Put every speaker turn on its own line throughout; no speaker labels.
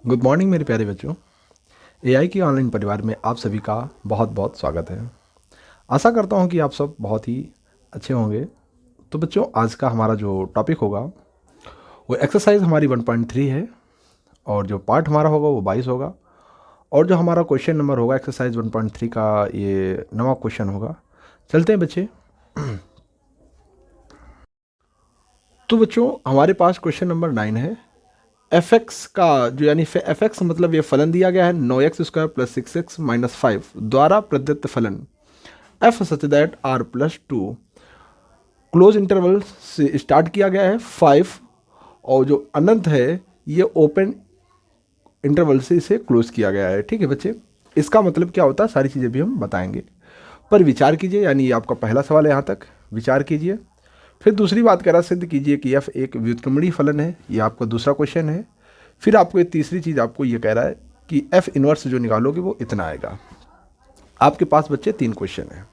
Good morning मेरे प्यारे बच्चों। एआई की ऑनलाइन परिवार में आप सभी का बहुत बहुत स्वागत है। आशा करता हूँ कि आप सब बहुत ही अच्छे होंगे। तो बच्चों, आज का हमारा जो टॉपिक होगा वो एक्सरसाइज हमारी 1.3 है, और जो पार्ट हमारा होगा वो 22 होगा, और जो हमारा क्वेश्चन नंबर होगा एक्सरसाइज 1.3 का, ये नवा क्वेश्चन होगा। चलते हैं बच्चे। तो बच्चों, हमारे पास क्वेश्चन नंबर 9 है। एफ एक्स का जो यानी एफ एक्स मतलब ये फलन दिया गया है 9x² + 6x - 5 द्वारा प्रदत्त फलन f such that R plus to close interval से स्टार्ट किया गया है 5, और जो अनंत है ये ओपन इंटरवल से इसे क्लोज किया गया है। ठीक है बच्चे, इसका मतलब क्या होता है सारी चीज़ें भी हम बताएंगे, पर विचार कीजिए। यानी ये आपका पहला सवाल है, यहाँ तक विचार कीजिए। फिर दूसरी बात करा सिद्ध कीजिए कि एफ एक व्युत्क्रमणीय फलन है, ये आपका दूसरा क्वेश्चन है। फिर आपको ये तीसरी चीज़ आपको ये कह रहा है कि एफ इनवर्स जो निकालोगे वो इतना आएगा। आपके पास बच्चे 3 क्वेश्चन हैं।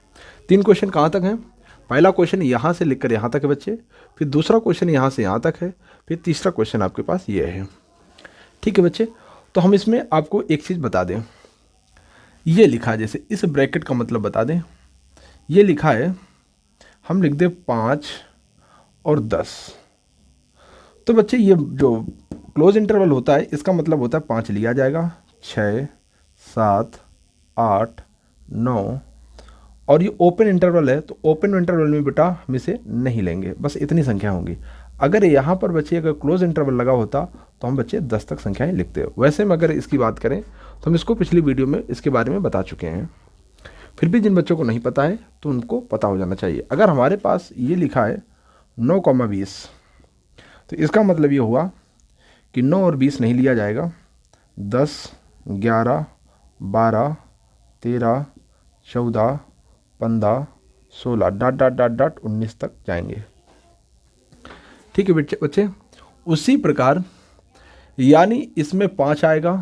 3 क्वेश्चन कहाँ तक हैं? पहला क्वेश्चन यहाँ से लिखकर यहाँ तक है बच्चे, फिर दूसरा क्वेश्चन यहाँ से यहाँ तक है, फिर तीसरा क्वेश्चन आपके पास ये है। ठीक है बच्चे, तो हम इसमें आपको एक चीज़ बता दें। ये लिखा है, जैसे इस ब्रैकेट का मतलब बता दें। ये लिखा है, हम लिख दें 5 और 10। तो बच्चे ये जो क्लोज इंटरवल होता है इसका मतलब होता है 5 लिया जाएगा, 6, 7, 8, 9, और ये ओपन इंटरवल है तो ओपन इंटरवल में बेटा हम इसे नहीं लेंगे, बस इतनी संख्या होंगी। अगर यहाँ पर बच्चे अगर क्लोज इंटरवल लगा होता तो हम बच्चे 10 तक संख्याएं लिखते। वैसे में अगर इसकी बात करें तो हम इसको पिछली वीडियो में इसके बारे में बता चुके हैं। फिर भी जिन बच्चों को नहीं पता है तो उनको पता हो जाना चाहिए। अगर हमारे पास ये लिखा है 9,20, तो इसका मतलब ये हुआ कि 9 और 20 नहीं लिया जाएगा, 10, 11, 12, 13, 14, 15, 16 डॉट डॉट डॉट डॉट 19 तक जाएंगे। ठीक है बच्चे बच्चे, उसी प्रकार यानी इसमें 5 आएगा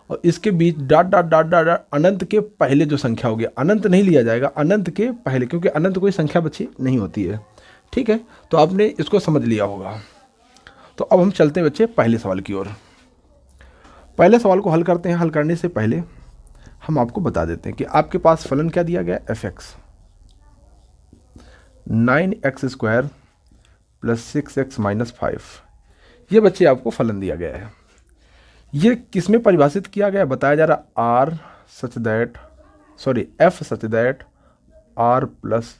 और इसके बीच dot dot dot dot dot अनंत के पहले जो संख्या होगी, अनंत नहीं लिया जाएगा, अनंत के पहले, क्योंकि अनंत कोई संख्या बच्ची नहीं होती है। ठीक है, तो आपने इसको समझ लिया होगा। तो अब हम चलते हैं बच्चे पहले सवाल की ओर। पहले सवाल को हल करते हैं। हल करने से पहले हम आपको बता देते हैं कि आपके पास फलन क्या दिया गया, एफ एक्स 9x² + 6x - 5। ये बच्चे आपको फलन दिया गया है। ये किस में परिभाषित किया गया, बताया जा रहा R such that, sorry f such that R plus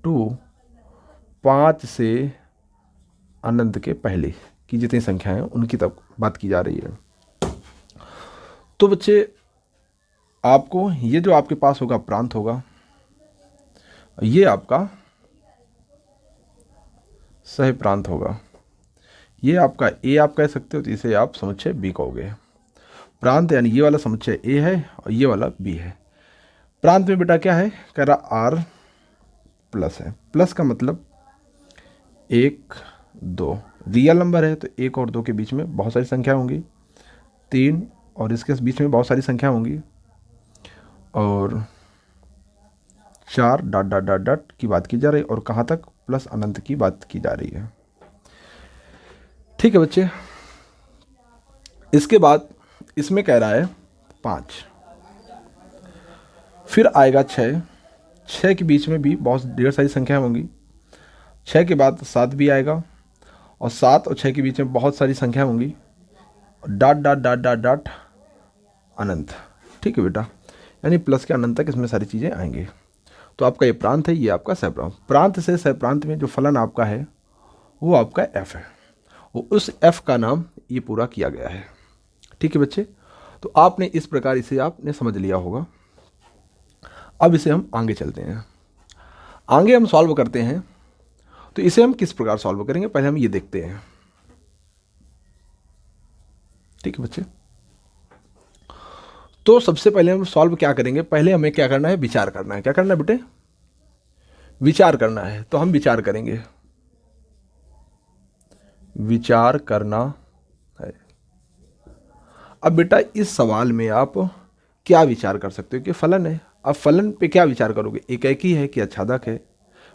to 5 से अनंत के पहले की जितनी संख्या है उनकी तक बात की जा रही है। तो बच्चे आपको ये जो आपके पास होगा प्रांत होगा, ये आपका सह प्रांत होगा। ये आपका ए आप कह सकते हो, तो इसे आप समुच्चय बी कहोगे। प्रांत यानी ये वाला समुच्चय ए है और ये वाला बी है। प्रांत में बेटा क्या है, कह रहा आर प्लस है। प्लस का मतलब 1, 2 रियल नंबर है तो 1 और 2 के बीच में बहुत सारी संख्या होंगी, 3 और इसके बीच में बहुत सारी संख्या होंगी, और 4 डॉट डॉट डॉट डॉट की बात की जा रही है, और कहाँ तक, प्लस अनंत की बात की जा रही है। ठीक है बच्चे, इसके बाद इसमें कह रहा है 5, फिर आएगा 6, 6 के बीच में भी बहुत ढेर सारी संख्या होंगी, 6 के बाद 7 भी आएगा, और 7 और 6 के बीच में बहुत सारी संख्या होंगी, dot dot dot dot dot अनंत। ठीक है बेटा, यानी प्लस के अनंत तक इसमें सारी चीज़ें आएंगी। तो आपका ये प्रांत है, ये आपका सहप्रांत। प्रांत से सहप्रांत में जो फलन आपका है वो आपका एफ है, वो उस एफ का नाम ये पूरा किया गया है। ठीक है बच्चे, तो आपने इस प्रकार इसे आपने समझ लिया होगा। अब इसे हम आगे चलते हैं, आगे हम सॉल्व करते हैं। तो इसे हम किस प्रकार सॉल्व करेंगे, पहले हम ये देखते हैं। ठीक है बच्चे, तो सबसे पहले हम सॉल्व क्या करेंगे, पहले हमें क्या करना है, विचार करना है। क्या करना है बेटे, विचार करना है। तो हम विचार करेंगे, विचार करना है। अब बेटा इस सवाल में आप क्या विचार कर सकते हो कि फलन है। अब फलन पे क्या विचार करोगे, एकाएकी है कि आच्छादक है,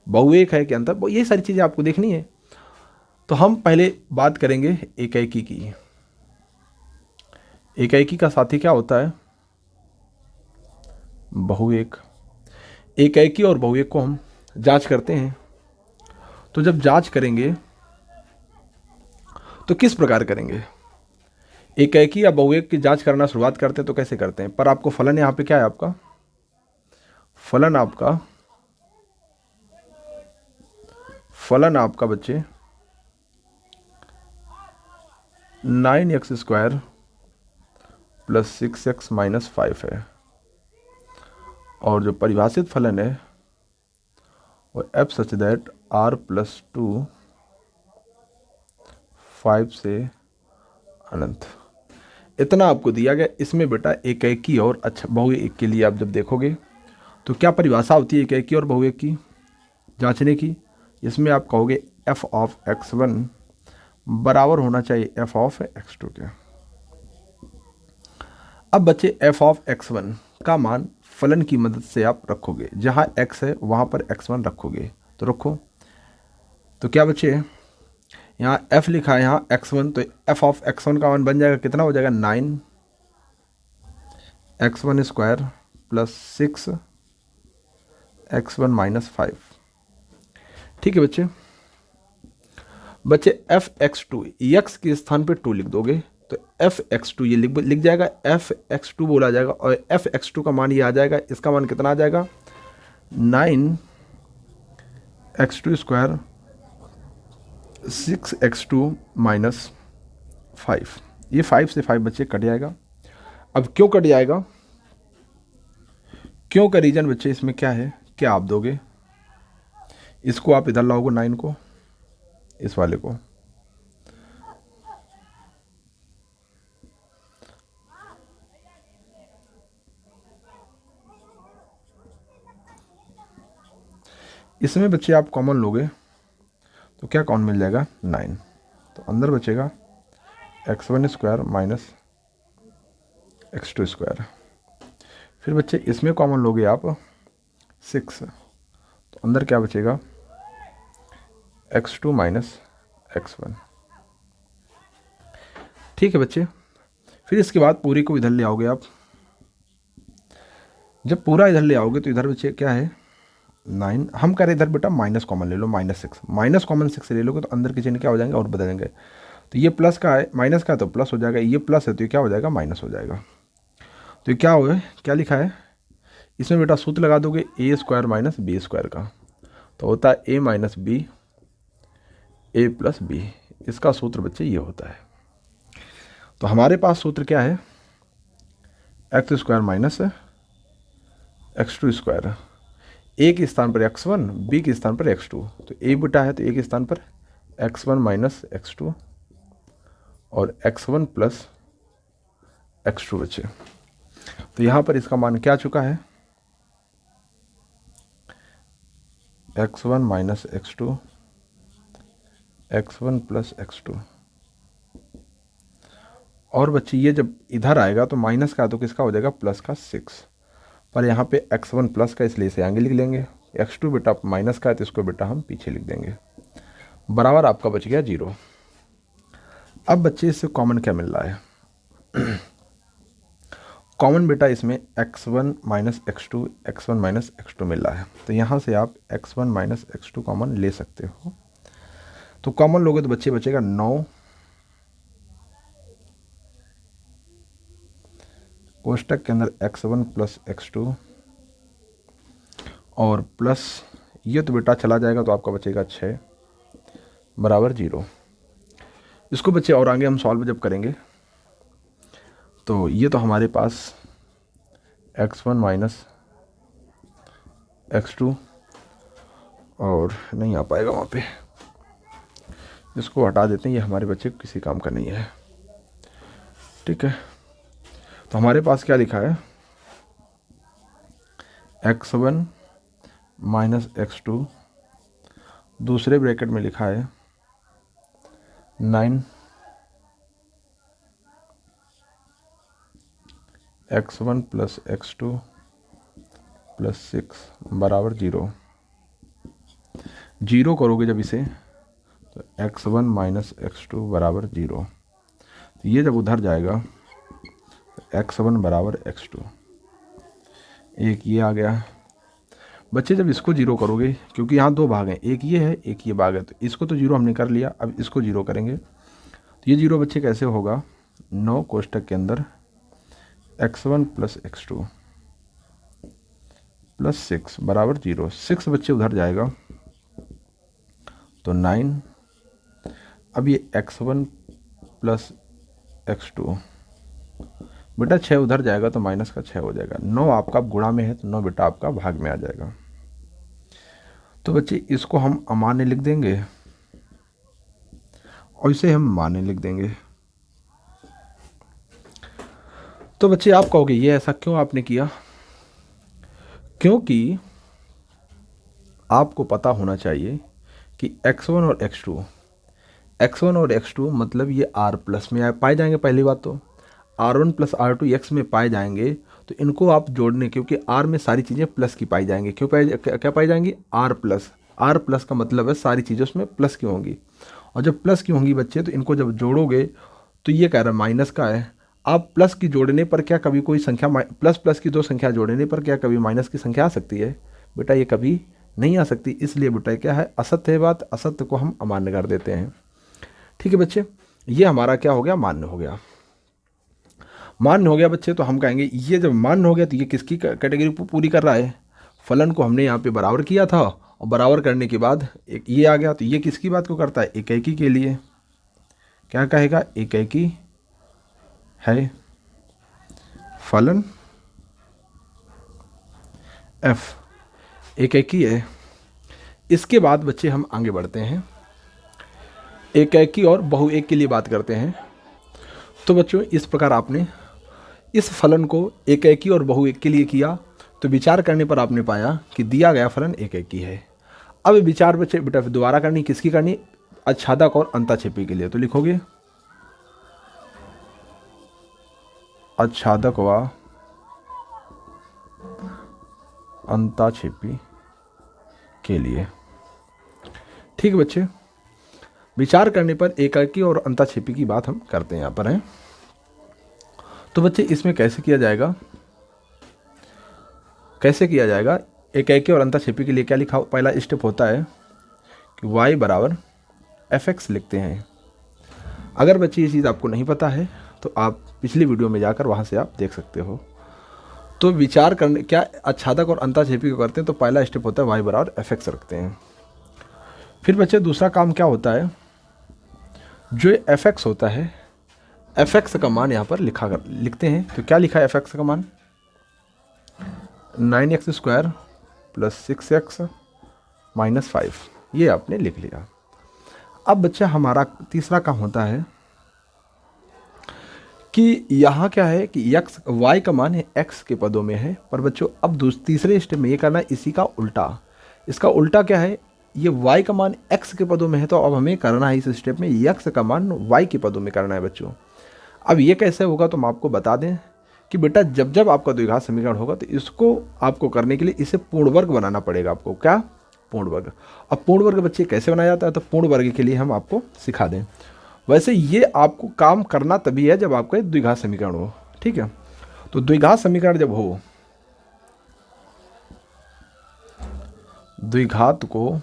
बहुएक है कि अंतर, ये सारी चीज़ें आपको देखनी है। तो हम पहले बात करेंगे एकाएकी की। एकाएकी का साथी क्या होता है? बहुएक। एकाएकी और बहुएक को हम जांच करते हैं। तो जब जांच करेंगे तो किस प्रकार करेंगे? एकाएकी या बहुएक की जांच करना शुरुआत करते हैं तो कैसे करते हैं? पर आपको फलन यहाँ पे क्या है आपका? फलन आपका बच्चे 9x² प्लस 6x माइनस 5 है। और जो परिभाषित फलन है वो f such that r plus 2 5 से अनंत। इतना आपको दिया गया। इसमें बेटा एकाएकी और अच्छा बहुएक के लिए आप जब देखोगे तो क्या परिभाषा होती है एकाएकी और बहुएक की जांचने की? इसमें आप कहोगे f ऑफ x1 बराबर होना चाहिए f ऑफ x2 के। अब बच्चे f ऑफ x1 का मान फलन की मदद से आप रखोगे। जहाँ x है वहाँ पर x1 रखोगे। तो रखो। तो क्या बच्चे यहाँ f लिखा है, यहाँ x1, तो f ऑफ x1 का मान बन जाएगा कितना हो जाएगा? 9x1² plus 6x1 minus 5। ठीक है बच्चे। fx2 x के स्थान पे 2 लिख दोगे तो fx2 ये लिख जाएगा, fx2 बोला जाएगा और fx2 का मान ये आ जाएगा। इसका मान कितना आ जाएगा? 9x2² 6x2 minus 5। ये 5 से 5 बच्चे कट जाएगा। अब क्यों कट जाएगा? क्यों का रीजन बच्चे इसमें क्या है? क्या आप दोगे? इसको आप इधर लाओगे 9 को, इस वाले को। इसमें बच्चे आप कॉमन लोगे तो क्या कॉमन मिल जाएगा? 9। तो अंदर बचेगा x1² माइनस x2²। फिर बच्चे इसमें कॉमन लोगे आप 6, तो अंदर क्या बचेगा? x2 minus x1। ठीक है बच्चे। फिर इसके बाद पूरी को इधर ले आओगे आप। जब पूरा इधर ले आओगे तो इधर बच्चे क्या है? 9। हम कह रहे इधर बेटा माइनस कॉमन ले लो, -6। माइनस कॉमन 6 ले लोगे तो अंदर के चिन्ह क्या हो जाएंगे? और बदलेंगे। तो ये प्लस का है, माइनस का है तो प्लस हो जाएगा। ये प्लस है तो ये क्या हो जाएगा? माइनस हो जाएगा। तो ये क्या हो गया? क्या लिखा है इसमें बेटा? सूत्र लगा दोगे a² माइनस b² का, तो होता है a minus b a plus b. इसका सूत्र बच्चे ये होता है। तो हमारे पास सूत्र क्या है? x² minus x2²। a के स्थान पर x1, b के स्थान पर x2। तो a बेटा है तो a के स्थान पर x1 माइनस x2 और x1 प्लस x2 बचे। तो यहाँ पर इसका मान क्या चुका है? x1 minus x2, x1 plus x2। और बच्चे ये जब इधर आएगा तो माइनस का तो किसका हो जाएगा? प्लस का 6। पर यहाँ पे x1 प्लस का, इसलिए इसे आगे लिख लेंगे। x2 बेटा माइनस का है तो इसको बेटा हम पीछे लिख देंगे। बराबर आपका बच गया 0। अब बच्चे इससे कॉमन क्या मिल रहा है? कॉमन बेटा इसमें x1 minus x2, x1 minus x2 मिल रहा है। तो यहाँ से आप x1 माइनस x2 कॉमन ले सकते हो। तो कॉमन लोगे तो बच्चे बचेगा 9 कोष्टक के अंदर x1 प्लस x2 और प्लस ये तो बेटा चला जाएगा तो आपका बचेगा 6 बराबर 0। इसको बच्चे और आगे हम सॉल्व जब करेंगे तो ये तो हमारे पास x1 माइनस x2 और नहीं आ पाएगा वहाँ पे, इसको हटा देते हैं। ये हमारे बच्चे किसी काम का नहीं है। ठीक है। तो हमारे पास क्या लिखा है? x1 माइनस x2, दूसरे ब्रैकेट में लिखा है 9 x1 प्लस x2 प्लस 6 बराबर 0। 0 करोगे जब इसे तो x1 माइनस x2 बराबर 0। तो ये जब उधर जाएगा x1 बराबर x2, एक ये आ गया। बच्चे जब इसको जीरो करोगे, क्योंकि यहाँ दो भाग हैं, एक ये है एक ये भाग है, तो इसको तो जीरो हमने कर लिया, अब इसको जीरो करेंगे। तो ये जीरो बच्चे कैसे होगा, 9 कोष्टक के अंदर x1 प्लस x2 प्लस 6 बराबर 0। 6 बच्चे उधर जाएगा तो 9। अब ये x1 प्लस x2, बेटा 6 उधर जाएगा तो माइनस का 6 हो जाएगा। 9 आपका गुणा में है तो 9 बेटा आपका भाग में आ जाएगा। तो बच्चे इसको हम अमान्य लिख देंगे और इसे हम मान्य लिख देंगे। तो बच्चे आप कहोगे ये ऐसा क्यों आपने किया, क्योंकि आपको पता होना चाहिए कि x1 और x1 और x2 मतलब ये r प्लस में पाए जाएंगे। पहली बात तो r1 प्लस r2 x में पाए जाएंगे, तो इनको आप जोड़ने, क्योंकि r में सारी चीज़ें प्लस की पाई जाएंगी। क्या पाई जाएंगी, r प्लस का मतलब है सारी चीज़ें उसमें प्लस की होंगी, और जब प्लस की होंगी बच्चे तो इनको जब जोड़ोगे तो ये कह रहा है माइनस का है। आप प्लस की जोड़ने पर क्या कभी कोई संख्या प्लस प्लस की दो संख्या जोड़ने पर क्या कभी माइनस की संख्या आ सकती है, बेटा ये कभी नहीं आ सकती। इसलिए बेटा क्या है, असत्य है बात, असत्य को हम अमान्य कर देते हैं। ठीक है बच्चे, ये हमारा क्या हो गया, मान्य हो गया। मान्य हो गया बच्चे, तो हम कहेंगे ये जब मान्य हो गया तो ये किसकी कैटेगरी पूरी कर रहा है, फलन को हमने यहाँ पे बराबर किया था और बराबर करने के बाद एक ये आ गया, तो ये किसकी बात को करता है, एकाकी के लिए। क्या कहेगा, एकाकी है फलन f, एकाकी है। इसके बाद बच्चे हम आगे बढ़ते हैं, एकाकी और बहुएक के लिए बात करते हैं। तो बच्चों इस प्रकार आपने इस फलन को एकाकी और बहुएक के लिए किया, तो विचार करने पर आपने पाया कि दिया गया फलन एकाकी है। अब विचार बच्चे बेटा दोबारा करनी, किसकी करनी, आच्छादक और अंताक्षेपी के लिए। तो लिखोगे आच्छादक व अंताक्षेपी के लिए। ठीक बच्चे, विचार करने पर एकाकी और अंताक्षेपी की बात हम करते हैं यहाँ पर हैं। तो बच्चे इसमें कैसे किया जाएगा, एकाकी और अंताक्षेपी के लिए क्या लिखा, पहला स्टेप होता है कि y बराबर fx लिखते हैं। अगर बच्चे ये चीज़ आपको नहीं पता है तो आप पिछली वीडियो में जाकर वहाँ से आप देख सकते हो। तो विचार करने क्या आच्छादक और अंताक्षेपी को करते हैं, तो पहला स्टेप होता है y बराबर fx रखते हैं। फिर बच्चे दूसरा काम क्या होता है, जो fx होता है, fx का मान यहाँ पर लिखते हैं। तो क्या लिखा है fx का मान, 9x² प्लस 6x माइनस 5, ये आपने लिख लिया। अब बच्चा हमारा तीसरा काम होता है कि यहाँ क्या है कि y का मान है x के पदों में है, पर बच्चों अब तीसरे स्टेप में ये करना है इसी का उल्टा। इसका उल्टा क्या है, ये y का मान x के पदों में है, तो अब हमें करना है इस स्टेप में x का मान y के पदों में करना है बच्चों। अब ये कैसे होगा तो हम आपको बता दें कि बेटा जब जब आपका द्विघात समीकरण होगा तो इसको आपको करने के लिए इसे पूर्ण वर्ग बनाना पड़ेगा आपको। क्या, पूर्ण वर्ग। अब पूर्ण वर्ग बच्चे कैसे बनाया जाता है, तो पूर्ण वर्ग के लिए हम आपको सिखा दें। वैसे ये आपको काम करना तभी है जब आपका द्विघात समीकरण हो। ठीक है, तो द्विघात समीकरण जब हो, द्विघात को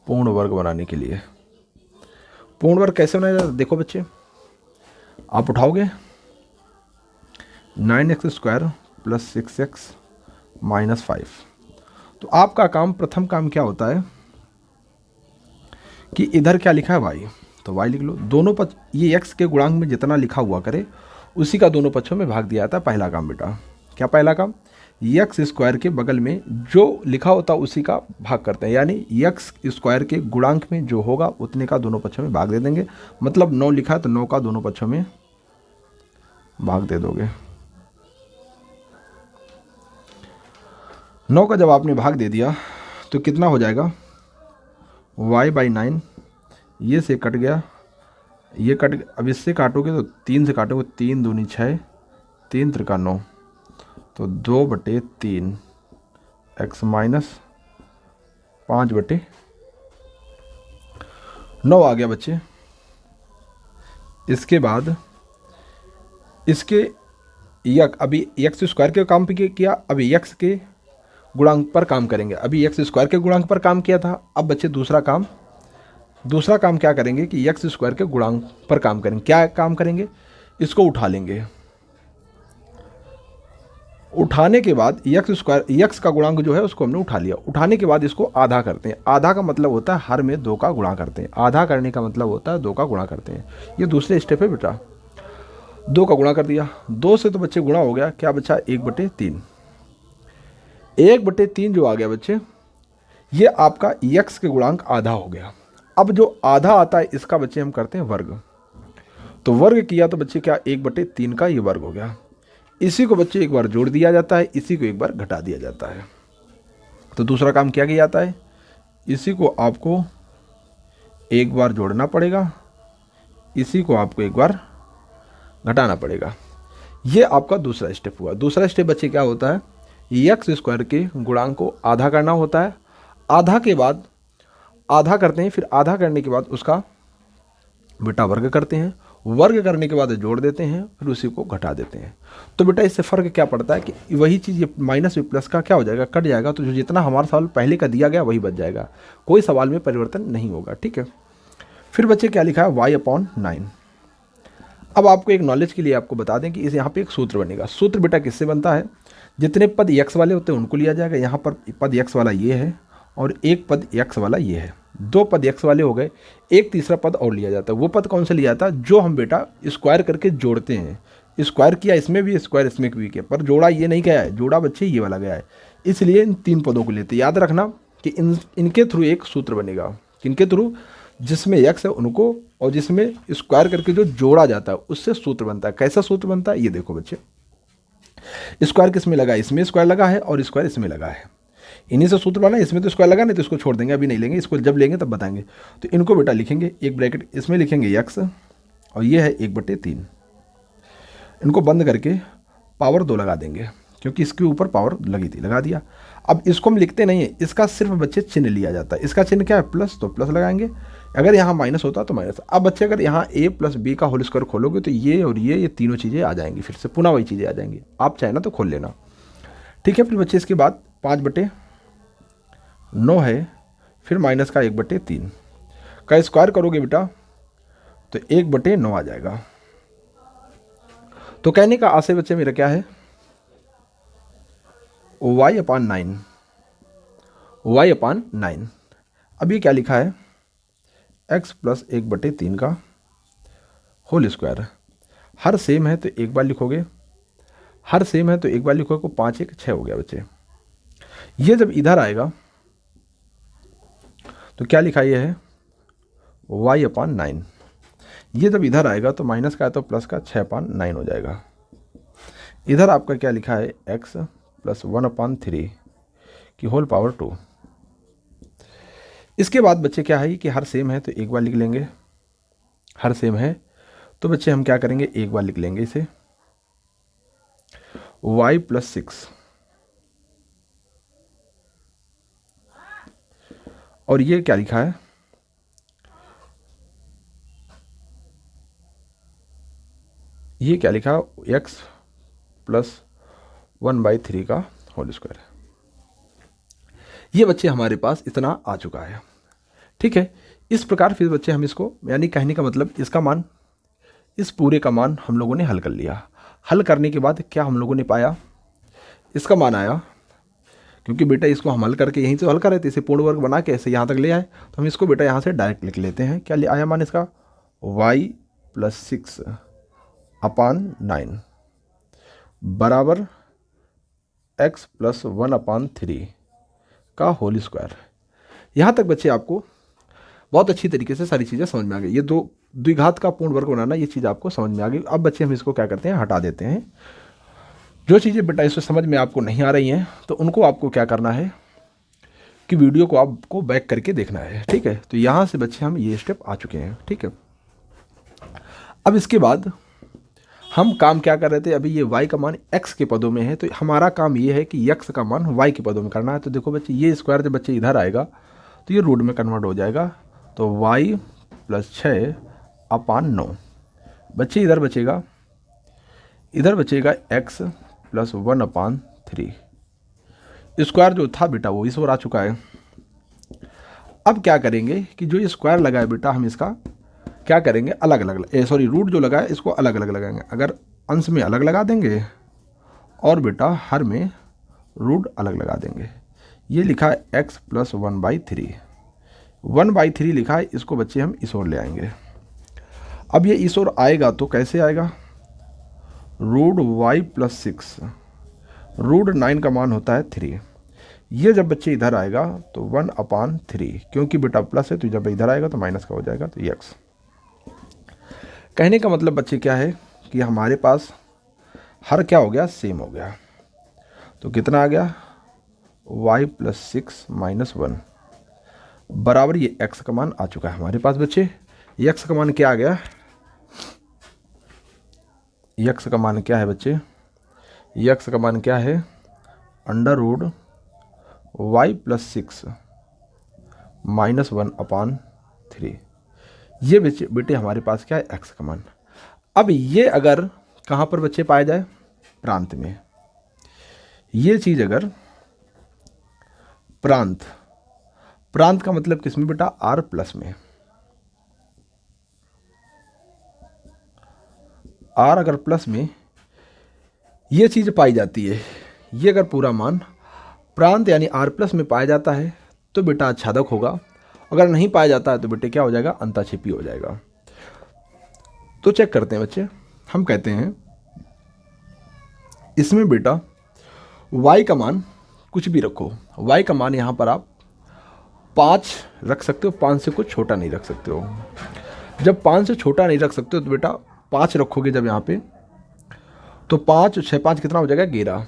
पूर्ण वर्ग बनाने के लिए, पूर्ण वर्ग कैसे बनाया जाता है, देखो बच्चे आप उठाओगे 9x² प्लस 6x माइनस 5। तो आपका काम, प्रथम काम क्या होता है कि इधर क्या लिखा है y, तो y लिख लो। दोनों पक्ष, ये x के गुणांक में जितना लिखा हुआ करे उसी का दोनों पक्षों में भाग दिया जाता है। पहला काम बेटा, क्या पहला काम, x² के बगल में जो लिखा होता है उसी का भाग करते हैं, यानी x² के गुणांक में जो होगा उतने का दोनों पक्षों में भाग दे देंगे। मतलब 9 लिखा है तो 9 का दोनों पक्षों में भाग दे दोगे। 9 का जब आपने भाग दे दिया तो कितना हो जाएगा, y/9, ये से कट गया, ये कट गया। अब इससे काटोगे तो 3 से काटोगे, 3 दूनी 6, 3 त्रिका 9, तो 2/3 x माइनस 5/9 आ गया बच्चे। इसके बाद इसके अभी एक्स स्क्वायर के काम पे किया, अभी एक्स के गुणांक पर काम करेंगे। अभी एक्स स्क्वायर के गुणांक पर काम किया था, अब बच्चे दूसरा काम क्या करेंगे कि एक्स स्क्वायर के गुणांक पर काम करेंगे। क्या काम करेंगे, इसको उठा लेंगे। उठाने के बाद एक्स का गुणांक जो है उसको हमने उठा लिया। उठाने के बाद इसको आधा करते हैं। आधा का मतलब होता है हर में 2 का गुणा करते हैं। आधा करने का मतलब होता है 2 का गुणा करते हैं। ये दूसरे स्टेप है बेटा। 2 का गुणा कर दिया, 2 से तो बच्चे गुणा हो गया, क्या बचा 1/3। 1/3 जो आ गया बच्चे, ये आपका एक्स के गुणांक आधा हो गया। अब जो आधा आता है इसका बच्चे हम करते हैं वर्ग। तो वर्ग किया तो बच्चे क्या 1/3 का ये वर्ग हो गया। इसी को बच्चे एक बार जोड़ दिया जाता है, इसी को एक बार घटा दिया जाता है। तो दूसरा काम क्या किया जाता है, इसी को आपको एक बार जोड़ना पड़ेगा, इसी को आपको एक बार घटाना पड़ेगा। ये आपका दूसरा स्टेप हुआ। दूसरा स्टेप बच्चे क्या होता है, एक्स स्क्वायर के गुणांक को आधा करना होता है। आधा के बाद आधा करते हैं, फिर आधा करने के बाद उसका बेटा वर्ग करते हैं। वर्ग करने के बाद जोड़ देते हैं, फिर उसी को घटा देते हैं। तो बेटा इससे फ़र्क क्या पड़ता है कि वही चीज़ ये माइनस भी प्लस का क्या हो जाएगा, कट जाएगा। तो जो जितना हमारा सवाल पहले का दिया गया वही बच जाएगा, कोई सवाल में परिवर्तन नहीं होगा। ठीक है, फिर बच्चे क्या लिखा है y/9। अब आपको एक नॉलेज के लिए आपको बता दें कि इस यहाँ पे एक सूत्र बनेगा। सूत्र बेटा किससे बनता है, जितने पद x वाले होते हैं उनको लिया जाएगा। यहाँ पर पद x वाला ये है और एक पद x वाला ये है। 2 पद x वाले हो गए, एक तीसरा पद और लिया जाता है। वो पद कौन सा लिया जाता है, जो हम बेटा स्क्वायर करके जोड़ते हैं। स्क्वायर किया इसमें भी, स्क्वायर इसमें भी किया, पर जोड़ा ये नहीं गया है, जोड़ा बच्चे ये वाला गया है। इसलिए इन 3 पदों को लेते। याद रखना कि इनके थ्रू एक सूत्र बनेगा। किनके थ्रू, जिसमें x है उनको, और जिसमें स्क्वायर करके जो जोड़ा जाता है उससे सूत्र बनता है। कैसा सूत्र बनता है ये देखो बच्चे, स्क्वायर किस में लगा है, इसमें स्क्वायर लगा है और स्क्वायर इसमें लगा है। इन्हीं से सूत्र बना, इसमें तो स्क्वायर लगा नहीं तो इसको छोड़ देंगे, अभी नहीं लेंगे, इसको जब लेंगे तब बताएंगे। तो इनको बेटा लिखेंगे, एक ब्रैकेट इसमें लिखेंगे x और ये है 1/3। इनको बंद करके पावर 2 लगा देंगे, क्योंकि इसके ऊपर पावर लगी थी, लगा दिया। अब इसको हम लिखते नहीं है, इसका सिर्फ बच्चे चिन्ह लिया जाता है। इसका चिन्ह क्या है, प्लस, तो प्लस लगाएंगे। अगर यहाँ माइनस होता तो माइनस। अब बच्चे अगर यहाँ a + b का होल स्क्वायर खोलोगे तो ये और ये तीनों चीज़ें आ जाएंगी, फिर से पुनः वही चीज़ें आ जाएंगी। आप चाहे ना तो खोल लेना। ठीक है, फिर बच्चे इसके बाद 5/9 है, फिर माइनस का 1/3 का स्क्वायर करोगे बेटा तो 1/9 आ जाएगा। तो कहने का आशय बच्चे मेरा क्या है, y/9। y/9 अब ये क्या लिखा है, x + 1/3 का होल स्क्वायर। हर सेम है तो एक बार लिखोगे, हर सेम है तो एक बार लिखोगे, 5 1 6 हो गया बच्चे। ये जब इधर आएगा तो क्या लिखा ये है, y/9। ये जब इधर आएगा तो माइनस का है तो प्लस का 6/9 हो जाएगा। इधर आपका क्या लिखा है, x + 1/3 की होल पावर 2। इसके बाद बच्चे क्या है कि हर सेम है तो एक बार लिख लेंगे, हर सेम है तो बच्चे हम क्या करेंगे, एक बार लिख लेंगे इसे, y + 6। और ये क्या लिखा है, ये क्या लिखा, x + 1/3 का होल स्क्वायर। ये बच्चे हमारे पास इतना आ चुका है। ठीक है, इस प्रकार फिर बच्चे हम इसको, यानी कहने का मतलब इसका मान, इस पूरे का मान हम लोगों ने हल कर लिया। हल करने के बाद क्या हम लोगों ने पाया, इसका मान आया, क्योंकि बेटा इसको हम हल करके यहीं से हल कर रहे थे, इसे पूर्ण वर्ग बना के ऐसे यहाँ तक ले आए, तो हम इसको बेटा यहाँ से डायरेक्ट लिख लेते हैं। क्या ले आया मान इसका, y + 6/9 बराबर x + 1/3 का होल स्क्वायर। यहाँ तक बच्चे आपको बहुत अच्छी तरीके से सारी चीज़ें समझ में आ गई। ये दो द्विघात का पूर्ण वर्ग बनाना, ये चीज़ आपको समझ में आ गई। अब बच्चे हम इसको क्या करते हैं, हटा देते हैं। जो चीज़ें बेटा इसको समझ में आपको नहीं आ रही हैं तो उनको आपको क्या करना है कि वीडियो को आपको बैक करके देखना है। ठीक है, तो यहाँ से बच्चे हम ये स्टेप आ चुके हैं। ठीक है, अब इसके बाद हम काम क्या कर रहे थे, अभी ये y का मान x के पदों में है, तो हमारा काम ये है कि x का मान y के पदों में करना है। तो देखो बच्चे, ये स्क्वायर जब बच्चे इधर आएगा तो ये रूट में कन्वर्ट हो जाएगा, तो y + 6/9 बच्चे इधर बचेगा इधर बचेगा x प्लस 1/3। स्क्वायर जो था बेटा वो इस ओर आ चुका है। अब क्या करेंगे कि जो ये स्क्वायर लगा है बेटा, हम इसका क्या करेंगे, अलग अलग, सॉरी रूट जो लगा है इसको अलग अलग लगाएंगे। अगर अंश में अलग लगा देंगे और बेटा हर में रूट अलग लगा देंगे। ये लिखा है x प्लस 1/3, 1/3 लिखा है, इसको बच्चे हम इस ओर ले आएंगे। अब ये इस ओर आएगा तो कैसे आएगा, रूट y प्लस 6, रूट 9 का मान होता है 3। ये जब बच्चे इधर आएगा तो 1/3, क्योंकि बेटा प्लस है तो जब इधर आएगा तो माइनस का हो जाएगा, तो ये x। कहने का मतलब बच्चे क्या है कि हमारे पास हर क्या हो गया, सेम हो गया। तो कितना आ गया, y प्लस 6 माइनस 1 बराबर ये x का मान आ चुका है हमारे पास बच्चे। x का मान क्या आ गया, x का मान क्या है बच्चे, x का मान क्या है, under root y plus 6 minus 1/3। ये बेटे हमारे पास क्या है, x का मान। अब ये अगर कहाँ पर बच्चे पाया जाए, प्रांत में। ये चीज़ अगर प्रांत, प्रांत का मतलब किसमें बेटा, r प्लस में। r अगर प्लस में ये चीज़ पाई जाती है, ये अगर पूरा मान प्रांत यानी r प्लस में पाया जाता है तो बेटा आच्छादक होगा। अगर नहीं पाया जाता है तो बेटे क्या हो जाएगा, अंताक्षेपी हो जाएगा। तो चेक करते हैं बच्चे, हम कहते हैं इसमें बेटा y का मान कुछ भी रखो, y का मान यहाँ पर आप 5 रख सकते हो, 5 से कुछ छोटा नहीं रख सकते हो। जब 5 से छोटा नहीं रख सकते हो तो बेटा 5 रखोगे जब यहाँ पे, तो 5 6 5 कितना हो जाएगा, 11।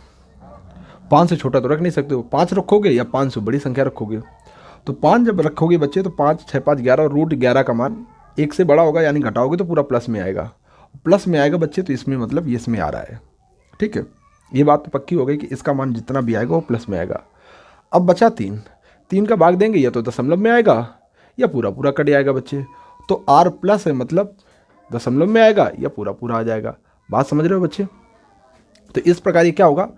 5 से छोटा तो रख नहीं सकते हो, 5 रखोगे या 5 से बड़ी संख्या रखोगे। तो 5 जब रखोगे बच्चे तो 5 6 5 11, रूट 11 का मान 1 से बड़ा होगा, यानी घटाओगे तो पूरा प्लस में आएगा। प्लस में आएगा बच्चे तो इसमें मतलब ये इसमें आ रहा है, ठीक है। ये बात तो पक्की हो गई कि इसका मान जितना भी आएगा वो प्लस में आएगा। अब बचा 3, 3 का भाग देंगे या तो दशमलव में आएगा या पूरा पूरा कट जाएगा बच्चे। तो r प्लस है मतलब दशमलव में आएगा या पूरा पूरा आ जाएगा। बात समझ रहे हो बच्चे। तो इस प्रकार ये क्या होगा,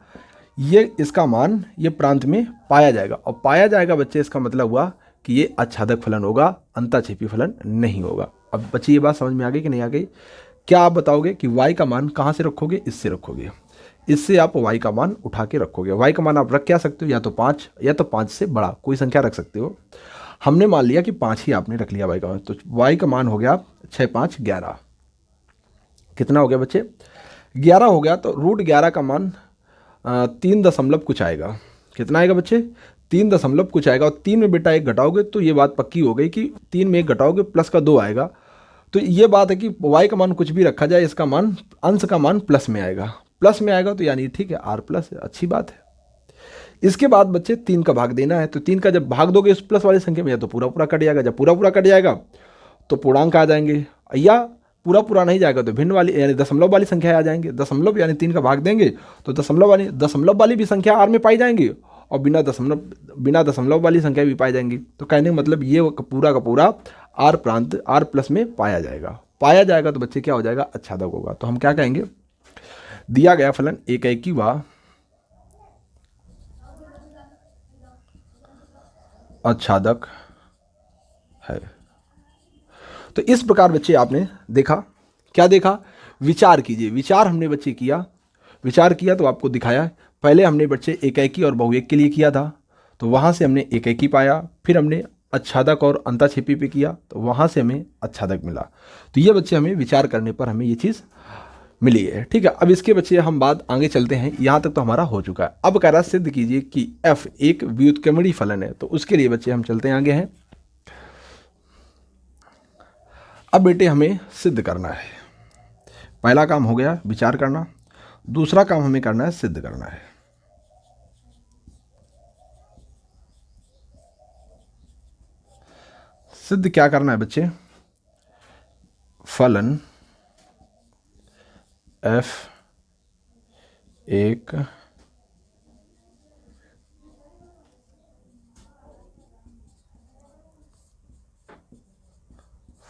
ये इसका मान ये प्रांत में पाया जाएगा, और पाया जाएगा बच्चे इसका मतलब हुआ कि ये आच्छादक फलन होगा, अंताक्षेपी फलन नहीं होगा। अब बच्चे ये बात समझ में आ गई कि नहीं आ गई। क्या आप बताओगे कि y का मान कहाँ से रखोगे, इससे रखोगे, इससे आप y का मान उठा के रखोगे। y का मान आप रख क्या सकते हो, या तो 5 या तो 5 से बड़ा कोई संख्या रख सकते हो। हमने मान लिया कि 5 ही आपने रख लिया y का मान, तो y का मान हो गया 6 5 11। कितना हो गया बच्चे, 11 हो गया। तो रूट 11 का मान 3 दशमलव कुछ आएगा। कितना आएगा बच्चे, 3 दशमलव कुछ आएगा। और 3 में बेटा 1 घटाओगे तो ये बात पक्की हो गई कि 3 में 1 घटाओगे प्लस का 2 आएगा। तो ये बात है कि y का मान कुछ भी रखा जाए, इसका मान अंश का मान प्लस में आएगा, प्लस में आएगा तो यानी ठीक है, r प्लस है, अच्छी बात है। इसके बाद बच्चे 3 का भाग देना है, तो 3 का जब भाग दोगे उस प्लस वाली संख्या में, या तो पूरा पूरा कट जाएगा, जब पूरा पूरा कट जाएगा तो पूर्णांक आ जाएंगे, या पूरा पूरा नहीं जाएगा तो भिन्न वाली यानी दशमलव वाली संख्या आ जाएंगे। दशमलव यानी 3 का भाग देंगे तो दशमलव वाली भी संख्या r में पाई जाएंगी, और बिना दशमलव वाली संख्या भी पाई जाएंगी। तो कहने का मतलब ये पूरा का पूरा r प्रांत r प्लस में पाया जाएगा तो बच्चे क्या हो जाएगा, आच्छादक होगा। तो हम क्या कहेंगे, दिया गया फलन एकाएकी व आच्छादक है। तो इस प्रकार बच्चे आपने देखा, क्या देखा, विचार कीजिए। विचार हमने बच्चे किया, विचार किया तो आपको दिखाया। पहले हमने बच्चे एकाएकी और बहुएक के लिए किया था, तो वहाँ से हमने एकाएकी पाया, फिर हमने आच्छादक और अंताक्षेपी पे किया तो वहाँ से हमें आच्छादक मिला। तो ये बच्चे हमें विचार करने पर हमें ये चीज़ मिली है, ठीक है। अब इसके बच्चे हम बात आगे चलते हैं, यहाँ तक तो हमारा हो चुका है। अब कह रहा सिद्ध कीजिए कि f एक व्युत्क्रमणीय फलन है। तो उसके लिए बच्चे हम चलते हैं आगे हैं। अब बेटे हमें सिद्ध करना है। पहला काम हो गया विचार करना, दूसरा काम हमें करना है सिद्ध करना है। सिद्ध क्या करना है बच्चे, फलन f एक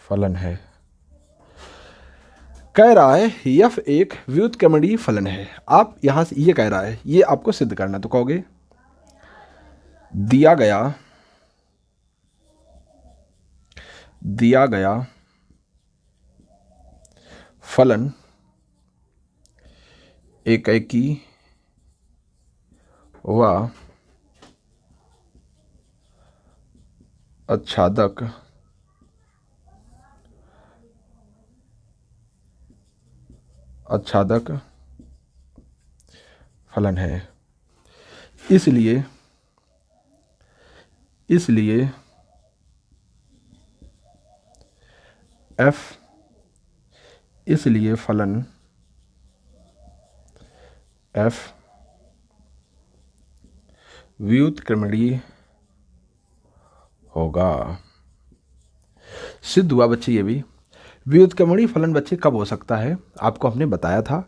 फलन है। कह रहा है यफ एक व्युत्क्रमणीय फलन है। आप यहां से ये कह रहा है, ये आपको सिद्ध करना है। तो कहोगे दिया गया फलन एकेकी व आच्छादक फलन है। इसलिए फलन f व्युत्क्रमणीय होगा। सिद्ध हुआ बच्चे ये भी। व्युत्क्रमणीय फलन बच्चे कब हो सकता है? आपको हमने बताया था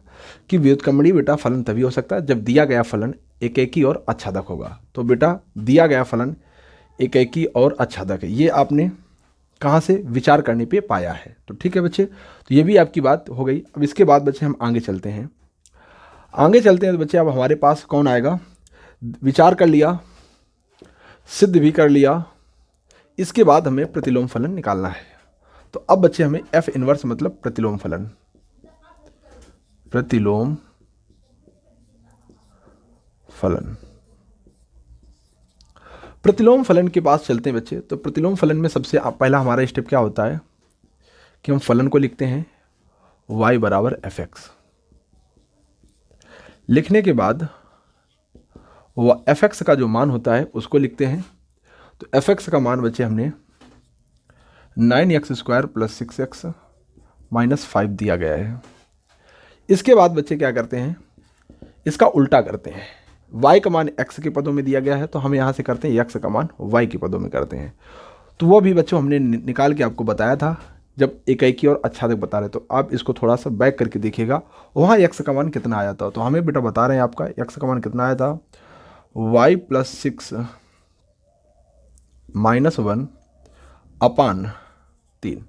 कि व्युत्क्रमणीय बेटा फलन तभी हो सकता है जब दिया गया फलन एकेकी और आच्छादक होगा। तो बेटा दिया गया फलन एकेकी और आच्छादक है, ये आपने कहाँ से विचार करने पे पाया है। तो ठीक है बच्चे, तो ये भी आपकी बात हो गई। अब इसके बाद बच्चे हम आगे चलते हैं। तो बच्चे अब हमारे पास कौन आएगा? विचार कर लिया, सिद्ध भी कर लिया, इसके बाद हमें प्रतिलोम फलन निकालना है। तो अब बच्चे हमें एफ इनवर्स मतलब प्रतिलोम फलन के पास चलते हैं बच्चे। तो प्रतिलोम फलन में सबसे पहला हमारा स्टेप क्या होता है कि हम फलन को लिखते हैं y बराबर fx। लिखने के बाद वो fx का जो मान होता है उसको लिखते हैं। तो fx का मान बच्चे हमने 9x square plus 6x minus 5 दिया गया है। इसके बाद बच्चे क्या करते हैं, इसका उल्टा करते हैं। y का मान x के पदों में दिया गया है, तो हम यहाँ से करते हैं x का मान y के पदों में करते हैं। तो वो भी बच्चों हमने निकाल के आपको बताया था जब एकेकी और आच्छादक बता रहे। तो आप इसको थोड़ा सा बैक करके देखिएगा, वहाँ x का मान कितना आया था। तो हमें बेटा बता रहे हैं आपका x का मान कितना आया था, y प्लस 6 माइनस 1 अपान 3।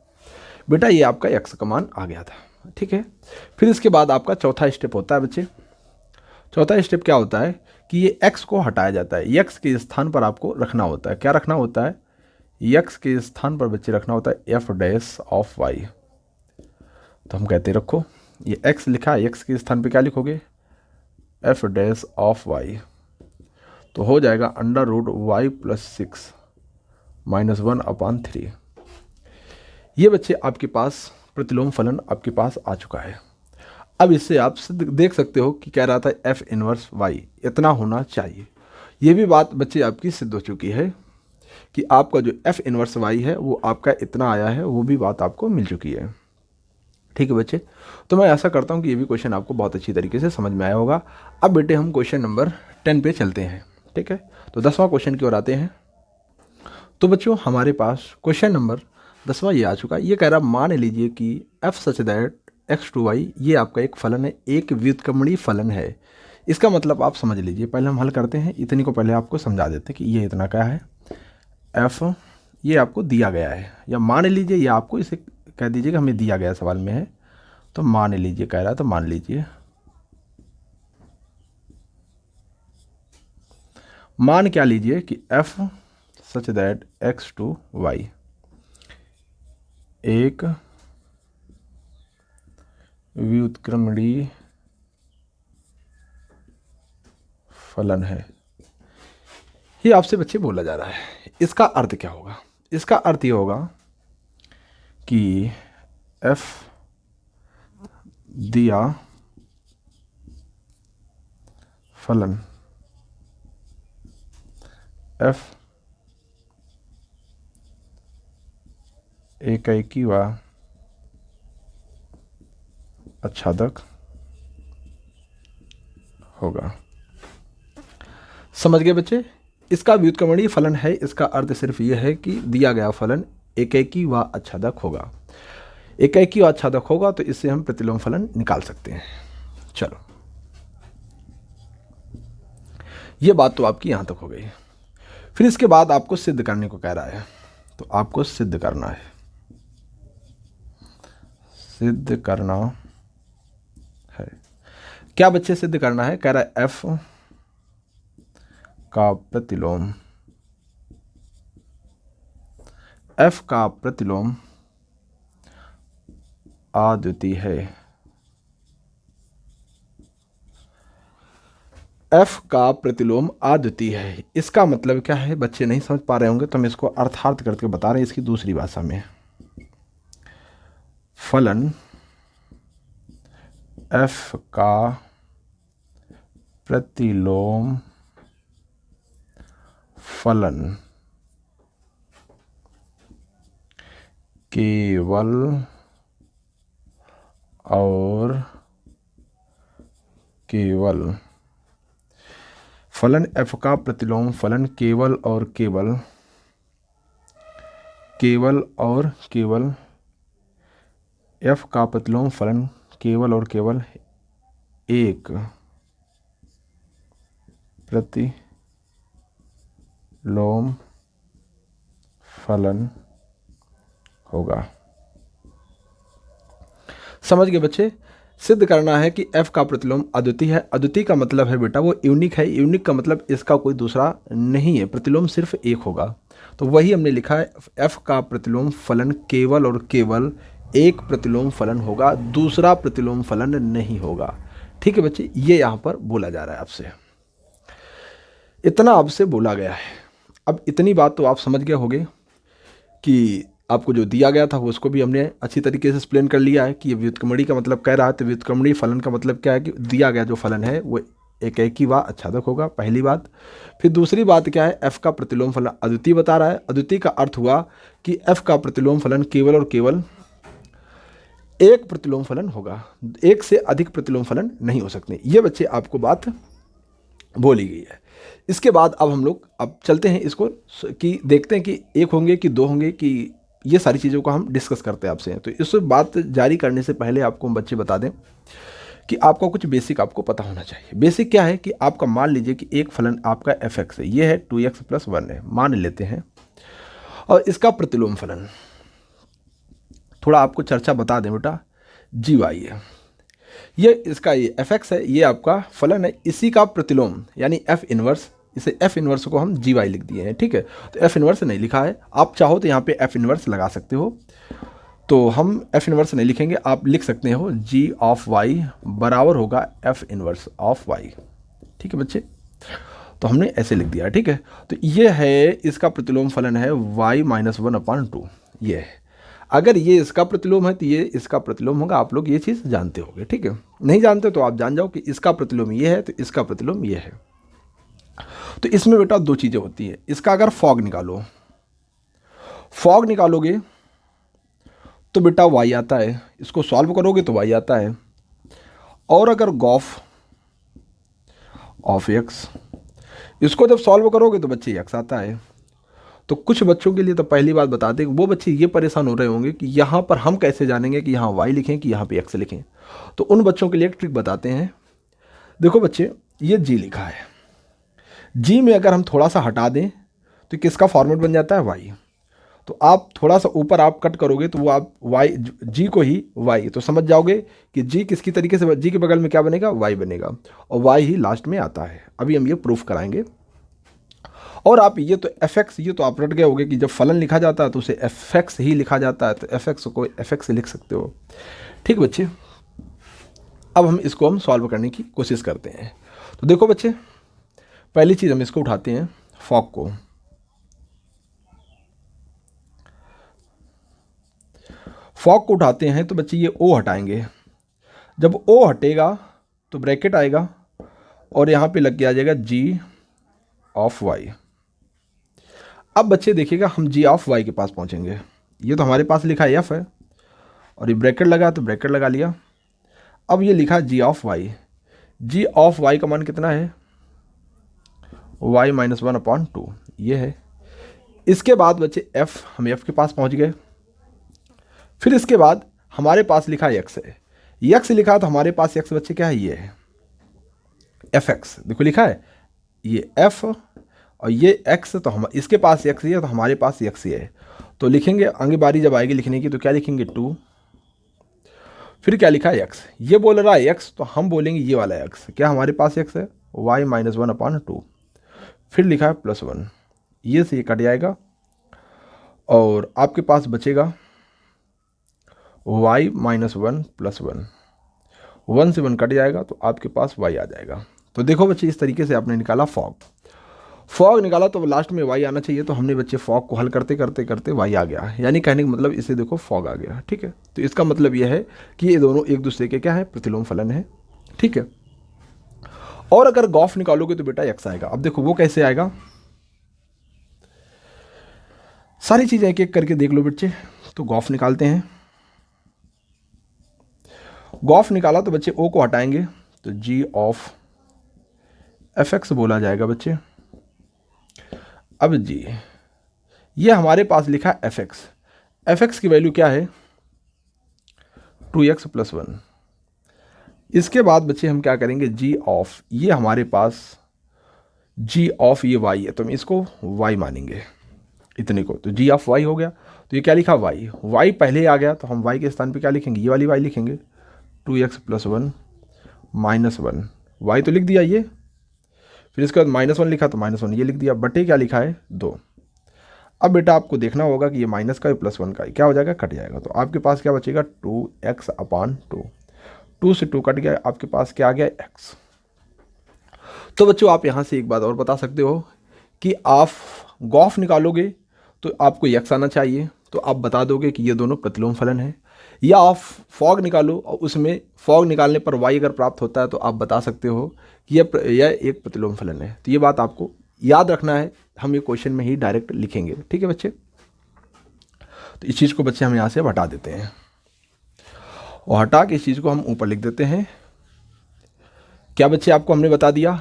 बेटा ये आपका x का मान आ गया था। ठीक है, फिर इसके बाद आपका चौथा स्टेप होता है बच्चे। चौथा स्टेप क्या होता है कि ये x को हटाया जाता है, x के स्थान पर आपको रखना होता है। क्या रखना होता है? x के स्थान पर बच्चे रखना होता है f डैश ऑफ y। तो हम कहते हैं रखो, ये x लिखा है, x के स्थान पे क्या लिखोगे? f dash of y। तो हो जाएगा under root y plus 6 minus 1 upon 3। ये बच्चे आपके पास प्रतिलोम फलन आपके पास आ चुका है। अब इससे आप देख सकते हो कि कह रहा था f इनवर्स y इतना होना चाहिए। ये भी बात बच्चे आपकी सिद्ध हो चुकी है कि आपका जो f इनवर्स y है वो आपका इतना आया है, वो भी बात आपको मिल चुकी है। ठीक है बच्चे, तो मैं ऐसा करता हूँ कि ये भी क्वेश्चन आपको बहुत अच्छी तरीके से समझ में आया होगा। अब बेटे हम क्वेश्चन नंबर 10 पे चलते हैं। ठीक है, तो 10वां क्वेश्चन की ओर आते हैं। तो बच्चों हमारे पास क्वेश्चन नंबर 10वां ये आ चुका है। ये कह रहा मान लीजिए कि f सच दैट x2y ये आपका एक फलन है, एक व्युत्क्रमणीय फलन है। इसका मतलब आप समझ लीजिए, पहले हम हल करते हैं। इतनी को पहले आपको समझा देते हैं कि ये इतना क्या है, f ये आपको दिया गया है, या मान लीजिए, या आपको इसे कह दीजिए कि हमें दिया गया सवाल में है। तो मान लीजिए कह रहा है, तो मान लीजिए, मान क्या लीजिए कि f सच दैट x2y एक व्युत्क्रमणीय फलन है। ये आपसे बच्चे बोला जा रहा है। इसका अर्थ क्या होगा? इसका अर्थ ये होगा कि f दिया फलन f एकेकी व आच्छादक होगा। समझ गए बच्चे? इसका व्युत्क्रमणीय फलन है, इसका अर्थ सिर्फ यह है कि दिया गया फलन एकेकी व आच्छादक होगा। एकेकी व आच्छादक होगा तो इससे हम प्रतिलोम फलन निकाल सकते हैं। चलो, ये बात तो आपकी यहां तक हो गई। फिर इसके बाद आपको सिद्ध करने को कह रहा है। तो आपको सिद्ध करना है, सिद्ध करना क्या बच्चे सिद्ध करना है? कह रहा है एफ का प्रतिलोम, एफ का प्रतिलोम अद्वितीय है। एफ का प्रतिलोम अद्वितीय है, इसका मतलब क्या है? बच्चे नहीं समझ पा रहे होंगे तो हम इसको अर्थार्थ करके बता रहे हैं इसकी दूसरी भाषा में। फलन एफ का प्रतिलोम फलन केवल और केवल, फलन f का प्रतिलोम फलन केवल और केवल, केवल और केवल f का प्रतिलोम फलन केवल और केवल एक प्रतिलोम फलन होगा। समझ गए बच्चे? सिद्ध करना है कि f का प्रतिलोम अद्वितीय है। अद्वितीय का मतलब है बेटा वो यूनिक है। यूनिक का मतलब इसका कोई दूसरा नहीं है, प्रतिलोम सिर्फ एक होगा। तो वही हमने लिखा है, f का प्रतिलोम फलन केवल और केवल एक प्रतिलोम फलन होगा, दूसरा प्रतिलोम फलन नहीं होगा। ठीक है बच्चे, ये यहाँ पर बोला जा रहा है आपसे, इतना आपसे बोला गया है। अब इतनी बात तो आप समझ गए होंगे कि आपको जो दिया गया था वो उसको भी हमने अच्छी तरीके से एक्सप्लेन कर लिया है कि ये व्युत्क्रमणी का मतलब कह रहा है। तो व्युत्क्रमणी फलन का मतलब क्या है कि दिया गया जो फलन है वो एक ही व आच्छादक होगा, पहली बात। फिर दूसरी बात क्या है, f का प्रतिलोम फलन अद्वितीय बता रहा है। अद्वितीय का अर्थ हुआ कि f का प्रतिलोम फलन केवल और केवल एक प्रतिलोम फलन होगा, एक से अधिक प्रतिलोम फलन नहीं हो सकते। ये बच्चे आपको बात बोली गई है। इसके बाद अब हम लोग अब चलते हैं इसको कि देखते हैं कि एक होंगे कि दो होंगे, कि ये सारी चीज़ों को हम डिस्कस करते हैं आपसे। तो इस बात जारी करने से पहले आपको हम बच्चे बता दें कि आपका कुछ बेसिक आपको पता होना चाहिए। बेसिक क्या है कि आपका मान लीजिए कि एक फलन आपका f(x) है, ये है 2x+1 है, मान लेते हैं, और इसका प्रतिलोम फलन थोड़ा आपको चर्चा बता दें बेटा, gy है। ये इसका ये f(x) है, ये आपका फलन है, इसी का प्रतिलोम यानी f इनवर्स, इसे f इनवर्स को हम gy लिख दिए हैं। ठीक है, तो f इनवर्स नहीं लिखा है, आप चाहो तो यहाँ पे f इनवर्स लगा सकते हो। तो हम f इनवर्स नहीं लिखेंगे, आप लिख सकते हो g ऑफ y बराबर होगा f इनवर्स ऑफ y। ठीक है बच्चे, तो हमने ऐसे लिख दिया। ठीक है, तो ये है इसका प्रतिलोम फलन है y-1/2। ये है, अगर ये इसका प्रतिलोम है तो ये इसका प्रतिलोम होगा। आप लोग ये चीज़ जानते होंगे। ठीक है, नहीं जानते तो आप जान जाओ कि इसका प्रतिलोम ये है तो इसका प्रतिलोम ये है। तो इसमें बेटा दो चीज़ें होती है। इसका अगर फॉग निकालो, फॉग निकालोगे तो बेटा y आता है, इसको सॉल्व करोगे तो y आता है। और अगर गॉफ ऑफ x, इसको जब सॉल्व करोगे तो बच्चे x आता है। तो कुछ बच्चों के लिए तो पहली बात बता दें, वो बच्चे ये परेशान हो रहे होंगे कि यहाँ पर हम कैसे जानेंगे कि यहाँ y लिखें कि यहाँ पे x लिखें। तो उन बच्चों के लिए एक ट्रिक बताते हैं। देखो बच्चे, ये g लिखा है, g में अगर हम थोड़ा सा हटा दें तो किसका फॉर्मेट बन जाता है, y। तो आप थोड़ा सा ऊपर आप कट करोगे तो वो आप y g को ही y, तो समझ जाओगे कि g किसकी तरीके से, g के बगल में क्या बनेगा, y बनेगा, और y ही लास्ट में आता है। अभी हम ये प्रूफ कराएंगे। और आप ये तो f(x), ये तो आप रट गए होगे कि जब फलन लिखा जाता है तो उसे f(x) ही लिखा जाता है, तो f(x) को f(x) लिख सकते हो। ठीक बच्चे, अब हम इसको हम सॉल्व करने की कोशिश करते हैं। तो देखो बच्चे, पहली चीज़ हम इसको उठाते हैं, फॉग को। फॉग को उठाते हैं तो बच्चे ये o हटाएंगे। जब o हटेगा तो ब्रैकेट आएगा और यहाँ पे लग के आ जाएगा g ऑफ y। अब बच्चे देखिएगा, हम g ऑफ y के पास पहुँचेंगे। ये तो हमारे पास लिखा f है और ये ब्रैकेट लगा तो ब्रैकेट लगा लिया। अब ये लिखा g of y, g of y का मान कितना है, y-1/2 ये है। इसके बाद बच्चे f, हम f के पास पहुँच गए। फिर इसके बाद हमारे पास लिखा x है, x लिखा तो हमारे पास x बच्चे क्या है, ये है f(x), देखो लिखा है ये f और ये x, तो हम इसके पास x है तो हमारे पास x है। तो लिखेंगे, आगे बारी जब आएगी लिखने की तो क्या लिखेंगे, 2। फिर क्या लिखा है एक्स, ये बोल रहा है एक्स, तो हम बोलेंगे ये वाला एक्स, क्या हमारे पास एक्स है, वाई माइनस 1/2। फिर लिखा है +1, ये से ये कट जाएगा और आपके पास बचेगा y माइनस 1 + 1, 1 से 1 कट जाएगा तो आपके पास y आ जाएगा। तो देखो बच्चे, इस तरीके से आपने निकाला फॉग निकाला, तो लास्ट में y आना चाहिए, तो हमने बच्चे फॉग को हल करते करते करते y आ गया, यानी कहने का मतलब इसे देखो फॉग आ गया। ठीक है, तो इसका मतलब यह है कि ये दोनों एक दूसरे के क्या है, प्रतिलोम फलन है। ठीक है, और अगर गॉफ निकालोगे तो बेटा x आएगा। अब देखो वो कैसे आएगा, सारी चीज़ें एक एक करके देख लो बच्चे। तो गॉफ निकालते हैं, गॉफ निकाला तो बच्चे ओ को हटाएंगे तो g ऑफ fx बोला जाएगा बच्चे। अब g, ये हमारे पास लिखा fx की वैल्यू क्या है, 2x + 1। इसके बाद बच्चे हम क्या करेंगे, g ऑफ, ये हमारे पास g ऑफ ये y है, तो हम इसको y मानेंगे इतने को, तो g ऑफ y हो गया। तो ये क्या लिखा, y पहले आ गया, तो हम y के स्थान पे क्या लिखेंगे, ये वाली y लिखेंगे, 2x + 1 - 1, y तो लिख दिया ये, फिर इसके बाद -1 लिखा तो -1 ये लिख दिया, बटे क्या लिखा है 2। अब बेटा आपको देखना होगा कि ये माइनस का +1 का क्या हो जाएगा, कट जाएगा, तो आपके पास क्या बचेगा, 2x/2, 2 से 2 कट गया, आपके पास क्या आ गया, x। तो बच्चों आप यहाँ से एक बात और बता सकते हो कि आप गॉफ निकालोगे तो आपको x आना चाहिए, तो आप बता दोगे कि ये दोनों प्रतिलोम फलन है। या आप फॉग निकालो और उसमें फॉग निकालने पर y अगर प्राप्त होता है तो आप बता सकते हो कि यह एक प्रतिलोम फलन है। तो ये बात आपको याद रखना है, हम ये क्वेश्चन में ही डायरेक्ट लिखेंगे। ठीक है बच्चे, तो इस चीज़ को बच्चे हम यहाँ से हटा देते हैं और हटा के इस चीज़ को हम ऊपर लिख देते हैं। क्या बच्चे आपको हमने बता दिया,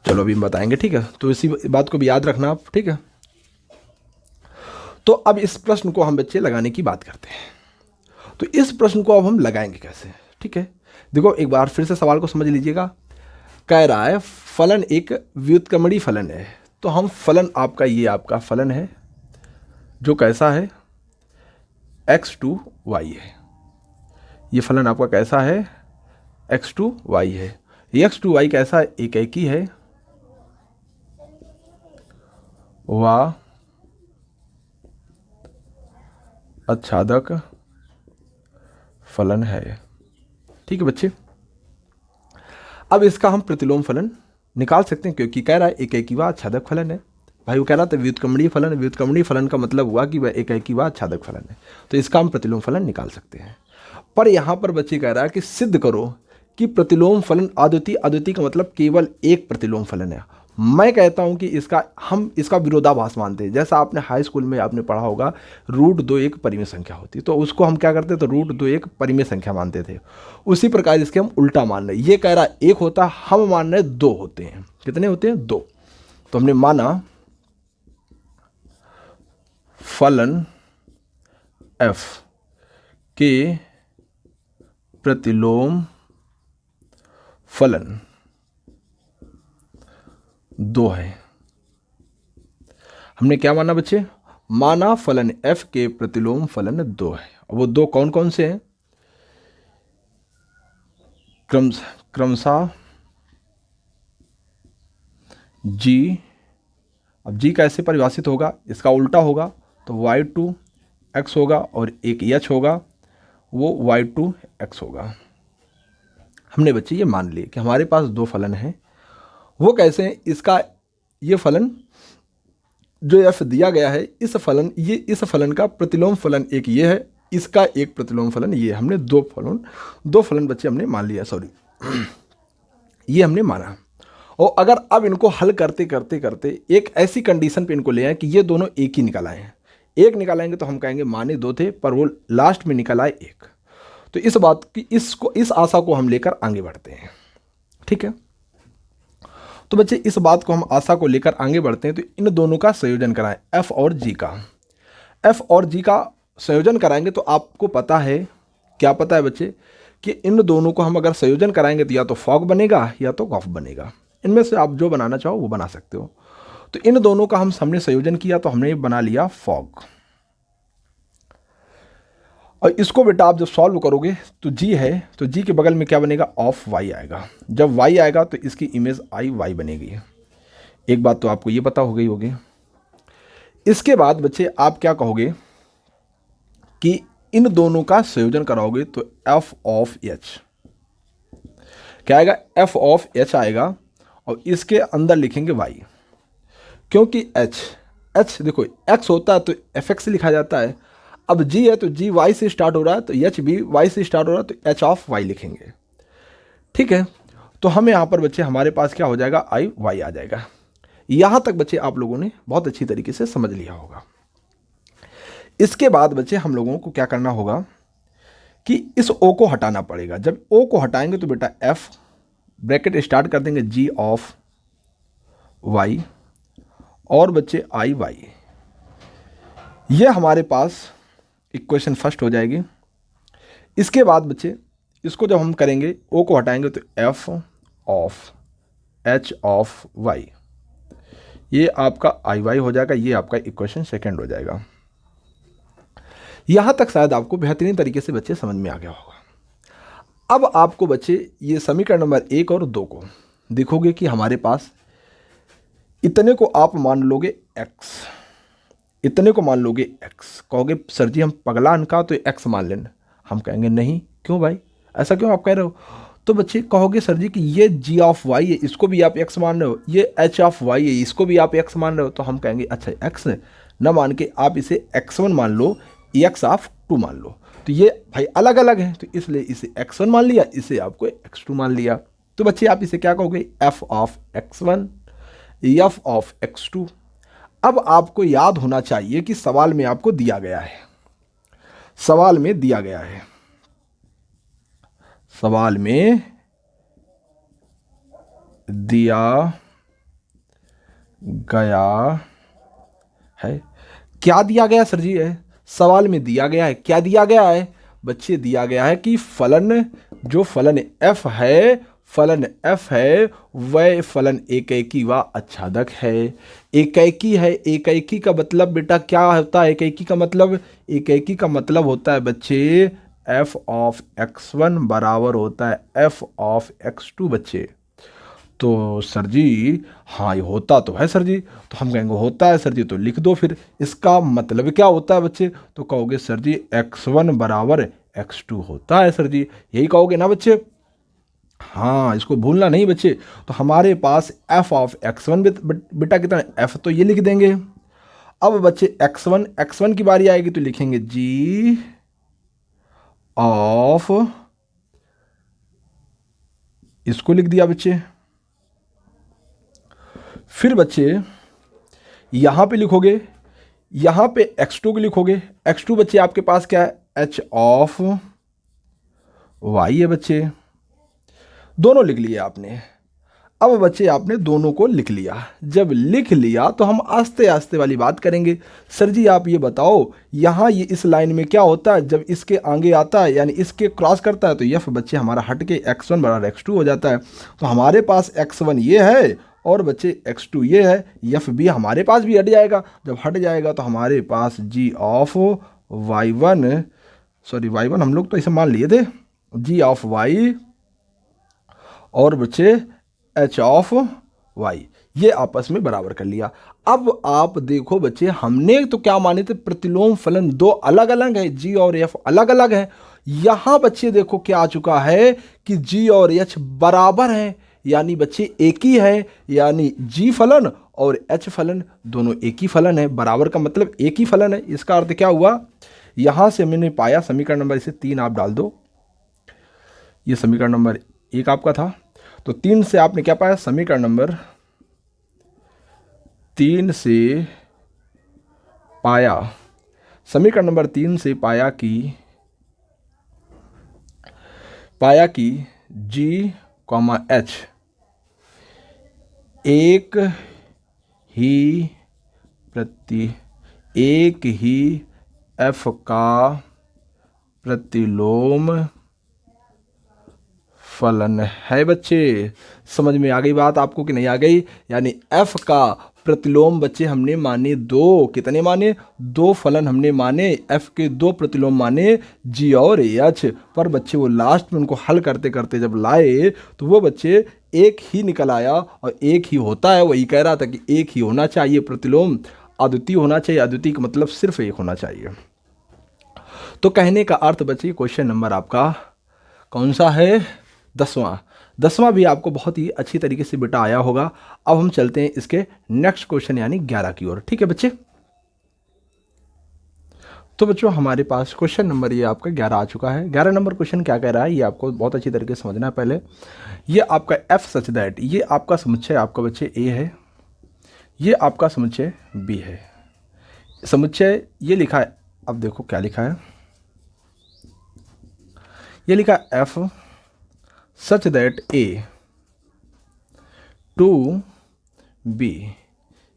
चलो अभी हम बताएंगे। ठीक है, तो इसी बात को भी याद रखना आप। ठीक है, तो अब इस प्रश्न को हम बच्चे लगाने की बात करते हैं। तो इस प्रश्न को अब हम लगाएंगे कैसे। ठीक है, देखो एक बार फिर से सवाल को समझ लीजिएगा। कह रहा है फलन एक व्युत्क्रमणीय फलन है, तो हम फलन आपका, ये आपका फलन है जो कैसा है, x2y है। ये फलन आपका कैसा है, x2y है। ये x2y कैसा है, एकी है, व आच्छादक फलन है। ठीक है बच्चे, अब इसका हम प्रतिलोम फलन निकाल सकते हैं, क्योंकि कह रहा है एकी व आच्छादक फलन है। भाई वो कह रहा था व्युत्क्रमणीय फलन, व्युत्क्रमणीय फलन का मतलब हुआ कि वह एकी व आच्छादक फलन है, तो इसका हम प्रतिलोम फलन निकाल सकते हैं। पर यहाँ पर बच्चे कह रहा है कि सिद्ध करो कि प्रतिलोम फलन अद्वितीय, अद्वितीय का मतलब केवल एक प्रतिलोम फलन है। मैं कहता हूँ कि हम इसका विरोधाभास मानते हैं। जैसा आपने हाई स्कूल में आपने पढ़ा होगा, √2 एक परिमेय संख्या होती, तो उसको हम क्या करते, तो √2 एक परिमेय संख्या मानते थे। उसी प्रकार इसके हम उल्टा मान रहे, ये कह रहा है एक होता, हम मान रहे 2 होते हैं। कितने होते हैं, 2। तो हमने माना फलन f के प्रतिलोम फलन 2 है। हमने क्या माना बच्चे, माना फलन f के प्रतिलोम फलन 2 है। और वो 2 कौन कौन से हैं, क्रमशः g, अब g कैसे परिभाषित होगा, इसका उल्टा होगा, तो y2x होगा, और एक h होगा, वो y2x होगा। हमने बच्चे ये मान लिए कि हमारे पास 2 फलन हैं। वो कैसे हैं, इसका ये फलन जो f दिया गया है, इस फलन का प्रतिलोम फलन एक ये है, इसका एक प्रतिलोम फलन ये। हमने 2 फलन बच्चे हमने मान लिया, सॉरी ये हमने माना। और अगर अब इनको हल करते करते करते एक ऐसी कंडीशन पे इनको ले आए कि ये दोनों एक ही निकल आए हैं, एक निकालेंगे तो हम कहेंगे माने 2 थे, पर वो लास्ट में निकल आए 1। तो इस बात की, इस आशा को हम लेकर आगे बढ़ते हैं। ठीक है, तो बच्चे इस बात को हम आशा को लेकर आगे बढ़ते हैं। तो इन दोनों का संयोजन कराएं, f और g का संयोजन कराएंगे, तो आपको पता है, क्या पता है बच्चे, कि इन दोनों को हम अगर संयोजन कराएंगे तो या तो फॉग बनेगा या तो गॉफ बनेगा। इनमें से आप जो बनाना चाहो वो बना सकते हो। तो इन दोनों का हमने संयोजन किया तो हमने बना लिया फॉग। और इसको बेटा आप जब सॉल्व करोगे तो जी है, तो जी के बगल में क्या बनेगा, ऑफ वाई आएगा। जब वाई आएगा तो इसकी इमेज आई वाई बनेगी। एक बात तो आपको ये पता हो गई होगी। इसके बाद बच्चे आप क्या कहोगे कि इन दोनों का संयोजन कराओगे तो एफ ऑफ एच क्या आएगा, एफ ऑफ एच आएगा, और इसके अंदर लिखेंगे वाई, क्योंकि एच एच देखो एक्स होता है तो एफ एक्स लिखा जाता है। अब जी है तो जी वाई से स्टार्ट हो रहा है, तो एच भी वाई से स्टार्ट हो रहा है, तो एच ऑफ वाई लिखेंगे। ठीक है, तो हमें यहाँ पर बच्चे हमारे पास क्या हो जाएगा, आई वाई आ जाएगा। यहाँ तक बच्चे आप लोगों ने बहुत अच्छी तरीके से समझ लिया होगा। इसके बाद बच्चे हम लोगों को क्या करना होगा कि इस ओ को हटाना पड़ेगा। जब ओ को हटाएंगे तो बेटा एफ ब्रैकेट स्टार्ट कर देंगे जी ऑफ वाई और बच्चे आई वाई, ये हमारे पास इक्वेशन फर्स्ट हो जाएगी। इसके बाद बच्चे इसको जब हम करेंगे ओ को हटाएंगे तो f of h of y, ये आपका आई वाई हो जाएगा, ये आपका इक्वेशन सेकंड हो जाएगा। यहां तक शायद आपको बेहतरीन तरीके से बच्चे समझ में आ गया होगा। अब आपको बच्चे ये समीकरण नंबर 1 और 2 को देखोगे कि हमारे पास इतने को आप मान लोगे x, इतने को मान लोगे x। कहोगे सर जी हम पगला अनका तो x मान लेना। हम कहेंगे नहीं, क्यों भाई ऐसा क्यों आप कह रहे हो। तो बच्चे कहोगे सर जी कि ये g ऑफ y है, इसको भी आप x मान रहे हो, ये h ऑफ y है, इसको भी आप x मान रहे हो। तो हम कहेंगे अच्छा x न मान के आप इसे x1 मान लो, x ऑफ 2 मान लो। तो ये भाई अलग अलग है, तो इसलिए इसे x1 मान लिया, इसे आपको x2 मान लिया। तो बच्चे आप इसे क्या कहोगे, f of x1 f of x2। अब आपको याद होना चाहिए कि सवाल में आपको दिया गया है, सवाल में दिया गया है, सवाल में दिया गया है। क्या दिया गया सर जी है, सवाल में दिया गया है, क्या दिया गया है बच्चे, दिया गया है कि फलन, जो फलन f है, फलन f है वह फलन एकैकी व आच्छादक है। एकैकी है, एकैकी का मतलब बेटा क्या होता है, एकैकी का मतलब, एकैकी का मतलब होता है बच्चे f ऑफ x1 बराबर होता है f ऑफ x2 बच्चे। तो सर जी हाँ ये होता तो है सर जी, तो हम कहेंगे होता है सर जी, तो लिख दो फिर। इसका मतलब क्या होता है बच्चे, तो कहोगे सर जी x1 बराबर x2 होता है सर जी, यही कहोगे ना बच्चे। हाँ इसको भूलना नहीं बच्चे। तो हमारे पास f ऑफ x1 बेटा कितना है, f तो ये लिख देंगे। अब बच्चे x1 की बारी आएगी तो लिखेंगे g ऑफ, इसको लिख दिया बच्चे। फिर बच्चे यहां पे लिखोगे, यहां पे x2 को लिखोगे। x2 बच्चे आपके पास क्या है, h ऑफ y है बच्चे, दोनों लिख लिए आपने। अब बच्चे आपने दोनों को लिख लिया, जब लिख लिया तो हम आस्ते आस्ते वाली बात करेंगे। सर जी आप ये बताओ यहाँ ये इस लाइन में क्या होता है, जब इसके आगे आता है यानी इसके क्रॉस करता है तो यफ बच्चे हमारा हट के x1 बराबर x2 हो जाता है। तो हमारे पास x1 ये है और बच्चे x2 ये है, यफ भी हमारे पास भी हट जाएगा। जब हट जाएगा तो हमारे पास g of y1, sorry y1 हम लोग तो इसे मान लिए थे, g ऑफ y और बच्चे h ऑफ y, ये आपस में बराबर कर लिया। अब आप देखो बच्चे हमने तो क्या माने थे, प्रतिलोम फलन दो अलग अलग है, g और f अलग अलग है। यहां बच्चे देखो क्या आ चुका है कि g और h बराबर हैं, यानी बच्चे एक ही है, यानी g फलन और h फलन दोनों एक ही फलन है। बराबर का मतलब एक ही फलन है। इसका अर्थ क्या हुआ, यहां से मैंने पाया समीकरण नंबर इसे 3 आप डाल दो, ये समीकरण नंबर 1 आपका था, तो 3 से आपने क्या पाया, समीकरण नंबर 3 से पाया, समीकरण नंबर 3 से पाया कि g, h एक ही f का प्रतिलोम फलन है। बच्चे समझ में आ गई बात आपको कि नहीं आ गई, यानी f का प्रतिलोम बच्चे हमने माने दो, कितने माने? दो फलन हमने माने, एफ के दो प्रतिलोम माने जी और एच। पर बच्चे वो लास्ट में उनको हल करते करते जब लाए तो वो बच्चे एक ही निकल आया, और एक ही होता है, वही कह रहा था कि एक ही होना चाहिए प्रतिलोम, अद्वितीय होना चाहिए। अद्वितीय का मतलब सिर्फ एक होना चाहिए। तो कहने का अर्थ बच्चे क्वेश्चन नंबर आपका कौन सा है? 10वां। 10वां भी आपको बहुत ही अच्छी तरीके से बेटा आया होगा। अब हम चलते हैं इसके नेक्स्ट क्वेश्चन यानी 11 की ओर। ठीक है बच्चे, तो बच्चों हमारे पास क्वेश्चन नंबर ये आपका 11 आ चुका है। 11 नंबर क्वेश्चन क्या कह रहा है ये आपको बहुत अच्छी तरीके से समझना है। पहले ये आपका एफ सच दैट, ये आपका समुच्चय आपका बच्चे ए है, ये आपका समुच्चय बी है। समुच्चय ये लिखा है, अब देखो क्या लिखा है, ये लिखा f such that A to B,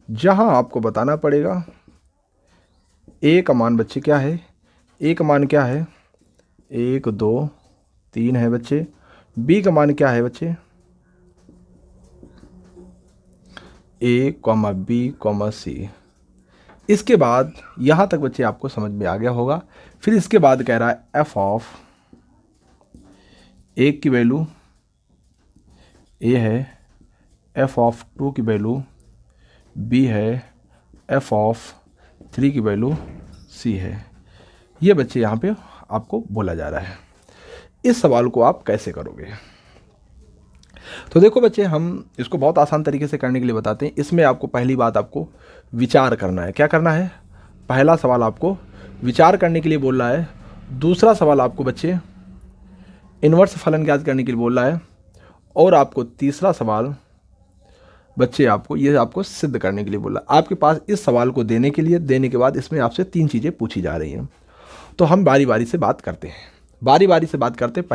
जहां आपको बताना पड़ेगा ए का मान बच्चे क्या है, ए का मान क्या है 1 2 3 है बच्चे। बी का मान क्या है बच्चे ए कॉमा बी कॉमा सी। इसके बाद यहाँ तक बच्चे आपको समझ में आ गया होगा। फिर इसके बाद कह रहा है एफ ऑफ ए की वैल्यू ए है, एफ ऑफ 2 की वैल्यू बी है, एफ ऑफ 3 की वैल्यू सी है। ये बच्चे यहाँ पे आपको बोला जा रहा है। इस सवाल को आप कैसे करोगे? तो देखो बच्चे, हम इसको बहुत आसान तरीके से करने के लिए बताते हैं। इसमें आपको पहली बात आपको विचार करना है। क्या करना है? पहला सवाल आपको विचार करने के लिए बोल रहा है, दूसरा सवाल आपको बच्चे इन्वर्स फलन ज्ञात करने के लिए बोल रहा है, और आपको तीसरा सवाल बच्चे आपको ये आपको सिद्ध करने के लिए बोला। आपके पास इस सवाल को देने के बाद इसमें आपसे 3 चीज़ें पूछी जा रही हैं। तो हम बारी बारी से बात करते हैं, बारी बारी से बात करते हैं।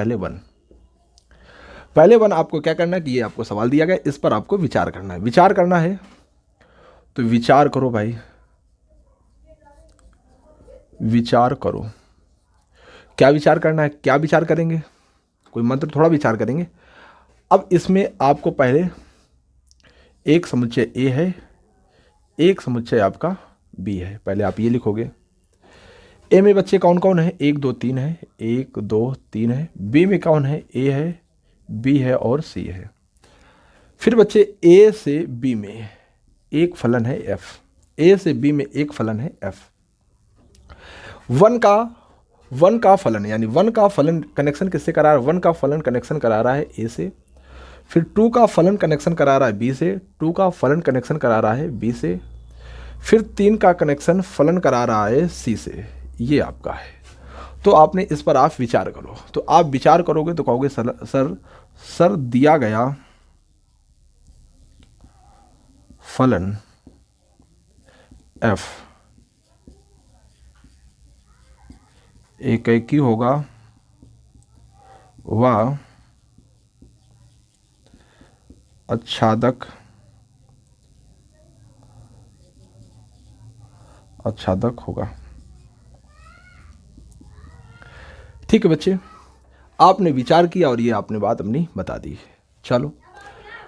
पहले वन आपको क्या करना है कि ये आपको सवाल दिया गया, इस पर आपको विचार करना है। विचार करना है तो विचार करो भाई, विचार करो। क्या विचार करना है? क्या विचार करेंगे? कोई मंत्र थोड़ा विचार करेंगे। अब इसमें आपको पहले एक समुच्चय ए है, एक समुच्चय आपका बी है। पहले आप ये लिखोगे। ए में बच्चे कौन कौन है? 1 2 3 है, 1 2 3 है। बी में कौन है? ए है, बी है और सी है। फिर बच्चे ए से बी में एक फलन है एफ, ए से बी में एक फलन है एफ। वन का फलन यानी वन का फलन कनेक्शन किससे करा रहा है? वन का फलन कनेक्शन करा रहा है ए से। फिर 2 का फलन कनेक्शन करा रहा है बी से, 2 का फलन कनेक्शन करा रहा है बी से। फिर 3 का कनेक्शन फलन करा रहा है सी से। ये आपका है। तो आपने इस पर आप विचार करो। तो आप विचार करोगे तो कहोगे सर दिया गया फलन एफ एक ही होगा, वह आच्छादक होगा। ठीक है बच्चे, आपने विचार किया और ये आपने बात अपनी बता दी। चलो,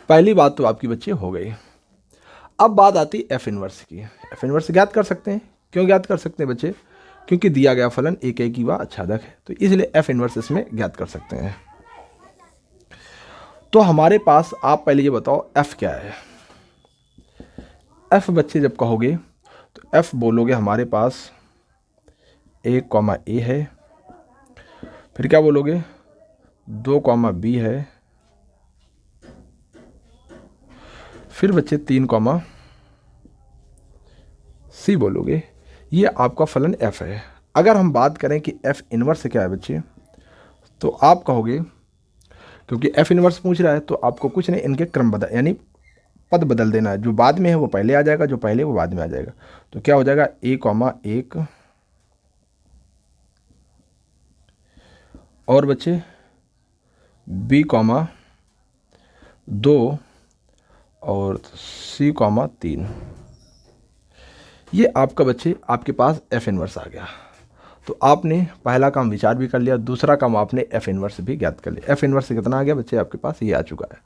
पहली बात तो आपकी बच्चे हो गई। अब बात आती एफ इनवर्स की। एफ इनवर्स ज्ञात कर सकते हैं। क्यों ज्ञात कर सकते हैं बच्चे? क्योंकि दिया गया फलन एक ही व आच्छादक है, तो इसलिए एफ इनवर्स इसमें ज्ञात कर सकते हैं। तो हमारे पास आप पहले ये बताओ एफ क्या है। एफ बच्चे जब कहोगे तो एफ बोलोगे हमारे पास ए कॉमा ए है। फिर क्या बोलोगे? 2 कॉमा बी है। फिर बच्चे 3 कॉमा सी बोलोगे। ये आपका फलन एफ है। अगर हम बात करें कि एफ इनवर्स क्या है बच्चे, तो आप कहोगे, क्योंकि एफ इनवर्स पूछ रहा है तो आपको कुछ नहीं, इनके क्रम बदल यानी पद बदल देना है। जो बाद में है वो पहले आ जाएगा, जो पहले वो बाद में आ जाएगा। तो क्या हो जाएगा? ए कॉमा 1 और बच्चे बी कॉमा 2 और सी कॉमा 3। ये आपका बच्चे आपके पास एफ इनवर्स आ गया। तो आपने पहला काम विचार भी कर लिया, दूसरा काम आपने एफ इनवर्स भी ज्ञात कर लिया। एफ इनवर्स कितना आ गया बच्चे आपके पास? ये आ चुका है।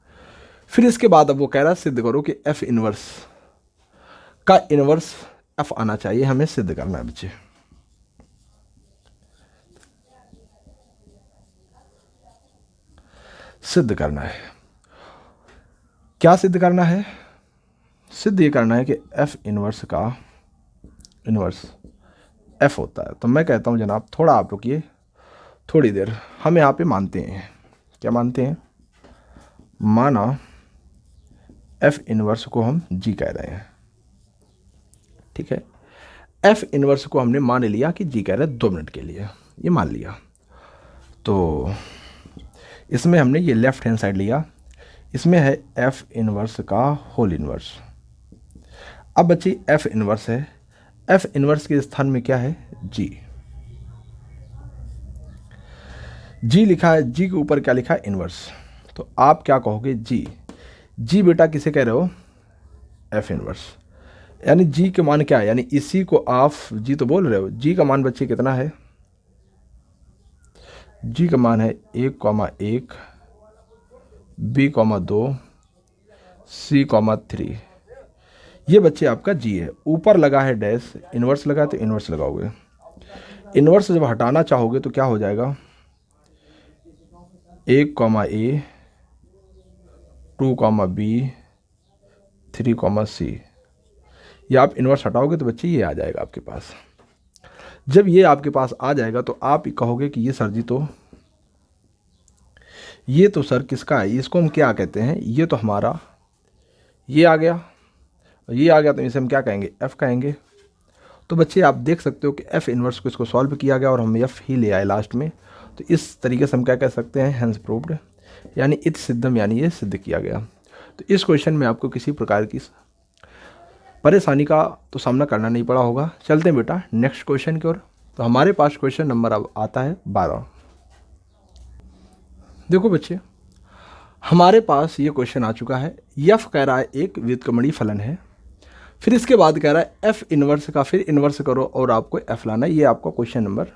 फिर इसके बाद अब वो कह रहा है सिद्ध करो कि एफ इनवर्स का इनवर्स एफ आना चाहिए, हमें सिद्ध करना है बच्चे। सिद्ध करना है, क्या सिद्ध करना है? सिद्ध ये करना है कि एफ इनवर्स का इनवर्स एफ होता है। तो मैं कहता हूँ जनाब थोड़ा आप रुकिए, थोड़ी देर। हम यहाँ पे मानते हैं, क्या मानते हैं? माना एफ इनवर्स को हम जी कह रहे हैं, ठीक है। एफ इनवर्स को हमने मान लिया कि जी कह रहे हैं 2 मिनट के लिए, ये मान लिया। तो इसमें हमने ये लेफ्ट हैंड साइड लिया, इसमें है एफ इनवर्स का होल इनवर्स। अब बच्ची एफ इनवर्स है, एफ इनवर्स के स्थान में क्या है? जी। जी लिखा है, जी के ऊपर क्या लिखा है? इनवर्स। तो आप क्या कहोगे? जी। जी बेटा किसे कह रहे हो? F inverse. यानी जी के मान क्या है? यानी इसी को आप जी तो बोल रहे हो। जी का मान बच्चे कितना है? जी का मान है 1,1, B,2, C,3। ये बच्चे आपका जी है। ऊपर लगा है डैश, इनवर्स लगा तो इनवर्स लगाओगे। इनवर्स जब हटाना चाहोगे तो क्या हो जाएगा? 1,A, 2,B, 3,C। ये आप इनवर्स हटाओगे तो बच्चे ये आ जाएगा आपके पास। जब ये आपके पास आ जाएगा तो आप कहोगे कि ये सर जी तो ये तो सर किसका है? इसको हम क्या कहते हैं? ये तो हमारा ये आ गया, ये आ गया तो इसे हम क्या कहेंगे? एफ कहेंगे। तो बच्चे आप देख सकते हो कि एफ इनवर्स को इसको सॉल्व किया गया और हम एफ ही ले आए लास्ट में। तो इस तरीके से हम क्या कह सकते हैं? हैंस प्रूव्ड, यानी इति सिद्धम, यानी ये सिद्ध किया गया। तो इस क्वेश्चन में आपको किसी प्रकार की परेशानी का तो सामना करना नहीं पड़ा होगा। चलते हैं बेटा नेक्स्ट क्वेश्चन की ओर। तो हमारे पास क्वेश्चन नंबर अब आता है 12। देखो बच्चे, हमारे पास ये क्वेश्चन आ चुका है। एफ कह रहा है एक व्युत्क्रमणीय फलन है, फिर इसके बाद कह रहा है एफ इनवर्स का फिर इनवर्स करो और आपको एफ लाना है। ये आपका question number,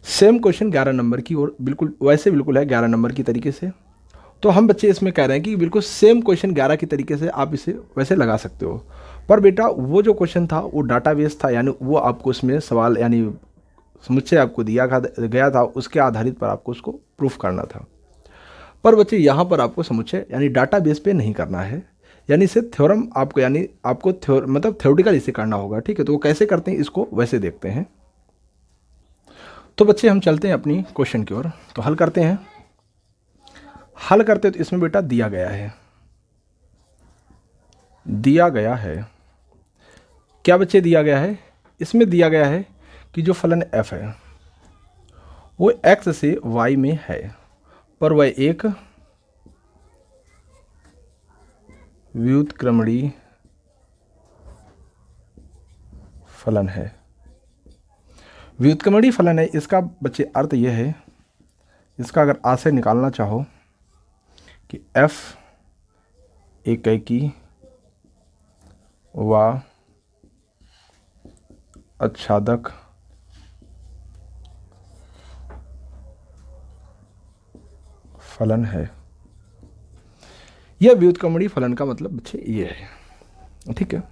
same question 11 number की और बिल्कुल वैसे बिल्कुल है 11 नंबर की तरीके से। तो हम बच्चे इसमें कह रहे हैं कि बिल्कुल सेम क्वेश्चन 11 की तरीके से आप इसे वैसे लगा सकते हो। पर बेटा वो जो क्वेश्चन था वो डाटाबेस था, यानी वो आपको उसमें सवाल यानी समुच्चय आपको दिया गया था, उसके आधारित पर आपको उसको प्रूफ करना था। पर बच्चे यहाँ पर आपको समुच्चय यानी डाटाबेस पे नहीं करना है, यानी इसे थ्योरम आपको यानी आपको मतलब थ्योरेटिकल इसे करना होगा, ठीक है। तो वो कैसे करते हैं इसको वैसे देखते हैं। तो बच्चे हम चलते हैं अपनी क्वेश्चन की ओर। तो हल करते हैं। हल करते तो इसमें बेटा दिया गया है क्या बच्चे? दिया गया है, इसमें दिया गया है कि जो फलन f है वो x से y में है, पर वह एक व्युत्क्रमणीय फलन है। व्युत्क्रमणीय फलन है, इसका बच्चे अर्थ यह है, इसका अगर आशय निकालना चाहो कि f एकेकी व आच्छादक फलन है। यह व्युत्क्रमणीय फलन का मतलब बच्चे ये है, ठीक है।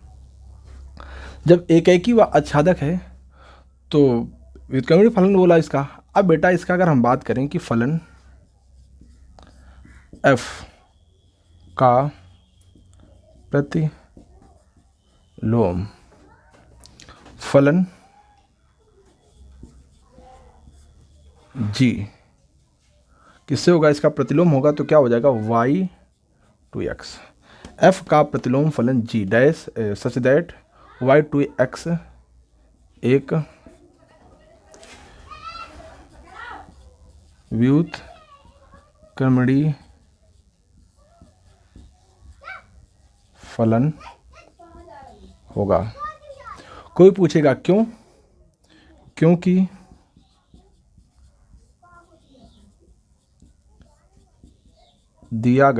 जब एकेकी व आच्छादक है तो व्युत्क्रमणीय फलन बोला इसका। अब बेटा इसका अगर हम बात करें कि फलन f का प्रतिलोम फलन g किससे होगा? इसका प्रतिलोम होगा तो क्या हो जाएगा? y/x। f का प्रतिलोम फलन g dash such that y/x एक व्युत्क्रमणीय फलन होगा। कोई पूछेगा क्यों? क्योंकि दिया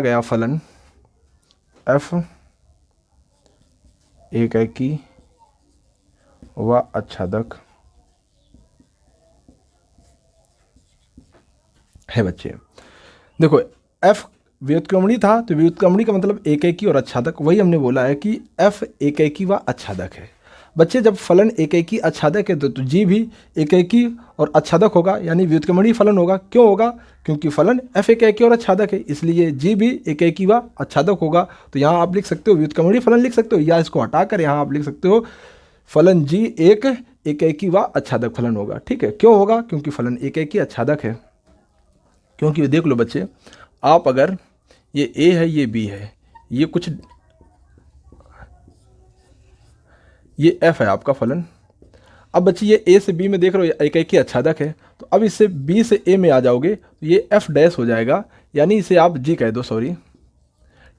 गया फलन f एकेकी व आच्छादक है बच्चे। देखो f व्युत्क्रमणी था, तो व्युत्क्रमणी का मतलब एकैकी और आच्छादक, वही हमने बोला है कि f एकैकी व आच्छादक है। बच्चे जब फलन एकैकी आच्छादक है तो g भी एकैकी और आच्छादक होगा, यानी व्युत्क्रमणीय फलन होगा। क्यों होगा? क्योंकि फलन f एकैकी और आच्छादक है, इसलिए g भी एकैकी व आच्छादक होगा। तो यहाँ आप लिख सकते हो व्युत्क्रमणीय फलन लिख सकते हो, या इसको हटाकर यहाँ आप लिख सकते हो फलन g एक एकैकी व आच्छादक फलन होगा। ठीक है, क्यों होगा? क्योंकि फलन एकैकी आच्छादक है। क्योंकि देख लो बच्चे, आप अगर ये a है, ये b है, ये कुछ, ये f है आपका फलन। अब बच्चे ये a से b में देख रहे हो एकैकी आच्छादक है, तो अब इससे b से a में आ जाओगे तो ये f डैश हो जाएगा, यानी इसे आप g कह दो, सॉरी।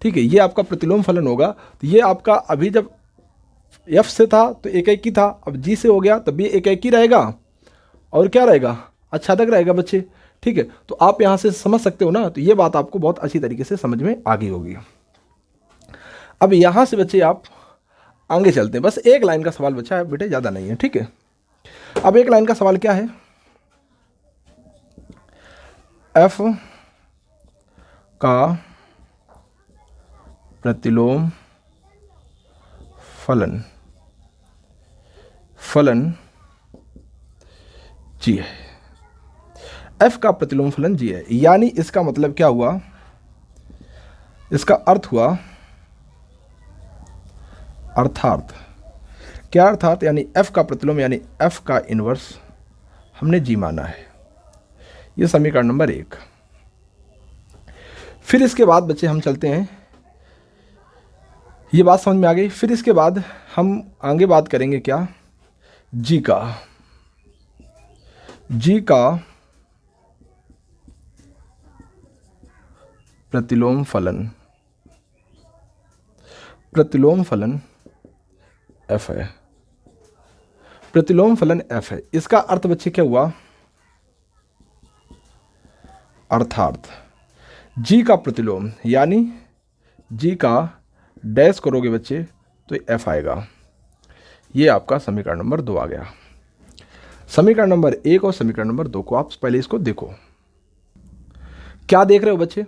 ठीक है, ये आपका प्रतिलोम फलन होगा। तो ये आपका अभी जब f से था तो एकैकी था, अब g से हो गया तब भी एकैकी रहेगा और क्या रहेगा? आच्छादक रहेगा बच्चे। ठीक है, तो आप यहाँ से समझ सकते हो ना, तो ये बात आपको बहुत अच्छी तरीके से समझ में आ गई होगी। अब यहाँ से बच्चे आप आगे चलते हैं, बस एक लाइन का सवाल बचा है बेटे, ज़्यादा नहीं है। ठीक है, अब एक लाइन का सवाल क्या है? f का प्रतिलोम फलन g है। f का प्रतिलोम फलन g है, यानी इसका मतलब क्या हुआ? इसका अर्थ हुआ, अर्थात क्या? अर्थात यानी f का प्रतिलोम यानी f का इन्वर्स हमने g माना है। ये समीकरण नंबर 1। फिर इसके बाद बच्चे हम चलते हैं, ये बात समझ में आ गई। फिर इसके बाद हम आगे बात करेंगे क्या? g का प्रतिलोम फलन f है। प्रतिलोम फलन f है, इसका अर्थ बच्चे क्या हुआ? अर्थात g का प्रतिलोम यानी g का डैश करोगे बच्चे तो f आएगा। ये आपका समीकरण नंबर 2 आ गया। समीकरण नंबर 1 और समीकरण नंबर 2 को आप पहले इसको देखो। क्या देख रहे हो बच्चे?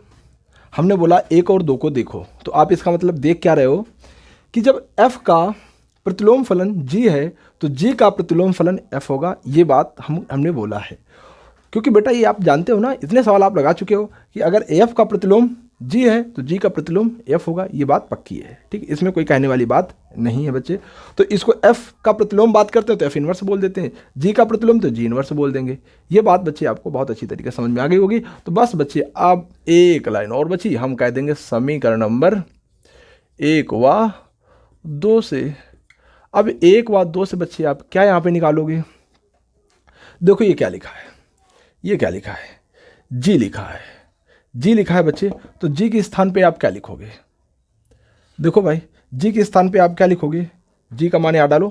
हमने बोला 1 और 2 को देखो, तो आप इसका मतलब देख क्या रहे हो कि जब f का प्रतिलोम फलन g है तो g का प्रतिलोम फलन f होगा। ये बात हमने बोला है, क्योंकि बेटा ये आप जानते हो ना, इतने सवाल आप लगा चुके हो कि अगर f का प्रतिलोम g है तो g का प्रतिलोम f होगा। ये बात पक्की है। ठीक, इसमें कोई कहने वाली बात नहीं है बच्चे। तो इसको f का प्रतिलोम बात करते हैं तो f इन्वर्स बोल देते हैं, g का प्रतिलोम तो g इन्वर्स बोल देंगे। ये बात बच्चे आपको बहुत अच्छी तरीके से समझ में आ गई होगी। तो बस बच्चे अब एक लाइन और बची, हम कह देंगे समीकरण नंबर 1 व 2 से। अब 1 व 2 से बच्चे आप क्या यहाँ पे निकालोगे? देखो ये क्या लिखा है, ये क्या लिखा है? g लिखा है, g लिखा है बच्चे। तो g के स्थान पे आप क्या लिखोगे? देखो भाई, g के स्थान पे आप क्या लिखोगे? g का मान यहाँ डालो,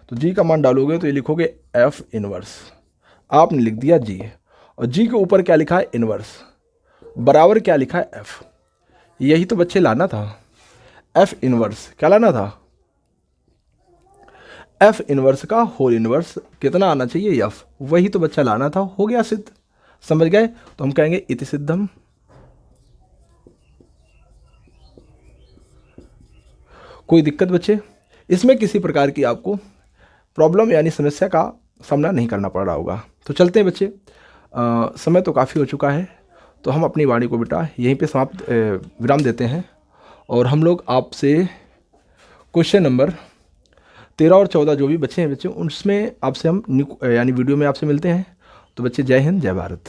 तो g का मान डालोगे तो ये लिखोगे f इनवर्स। आपने लिख दिया g, और g के ऊपर क्या लिखा है? इनवर्स, बराबर क्या लिखा है? f। यही तो बच्चे लाना था, f इनवर्स। क्या लाना था? f इनवर्स का होल इनवर्स कितना आना चाहिए? f। वही तो बच्चा लाना था, हो गया सिद्ध। समझ गए? तो हम कहेंगे इति सिद्धम। कोई दिक्कत बच्चे? इसमें किसी प्रकार की आपको प्रॉब्लम यानी समस्या का सामना नहीं करना पड़ रहा होगा। तो चलते हैं बच्चे, समय तो काफ़ी हो चुका है, तो हम अपनी वाणी को बेटा यहीं पे समाप्त विराम देते हैं, और हम लोग आपसे क्वेश्चन नंबर 13 और 14 जो भी बच्चे हैं बच्चे, उसमें आपसे हम यानी वीडियो में आपसे मिलते हैं। तो बच्चे जय हिंद, जय भारत।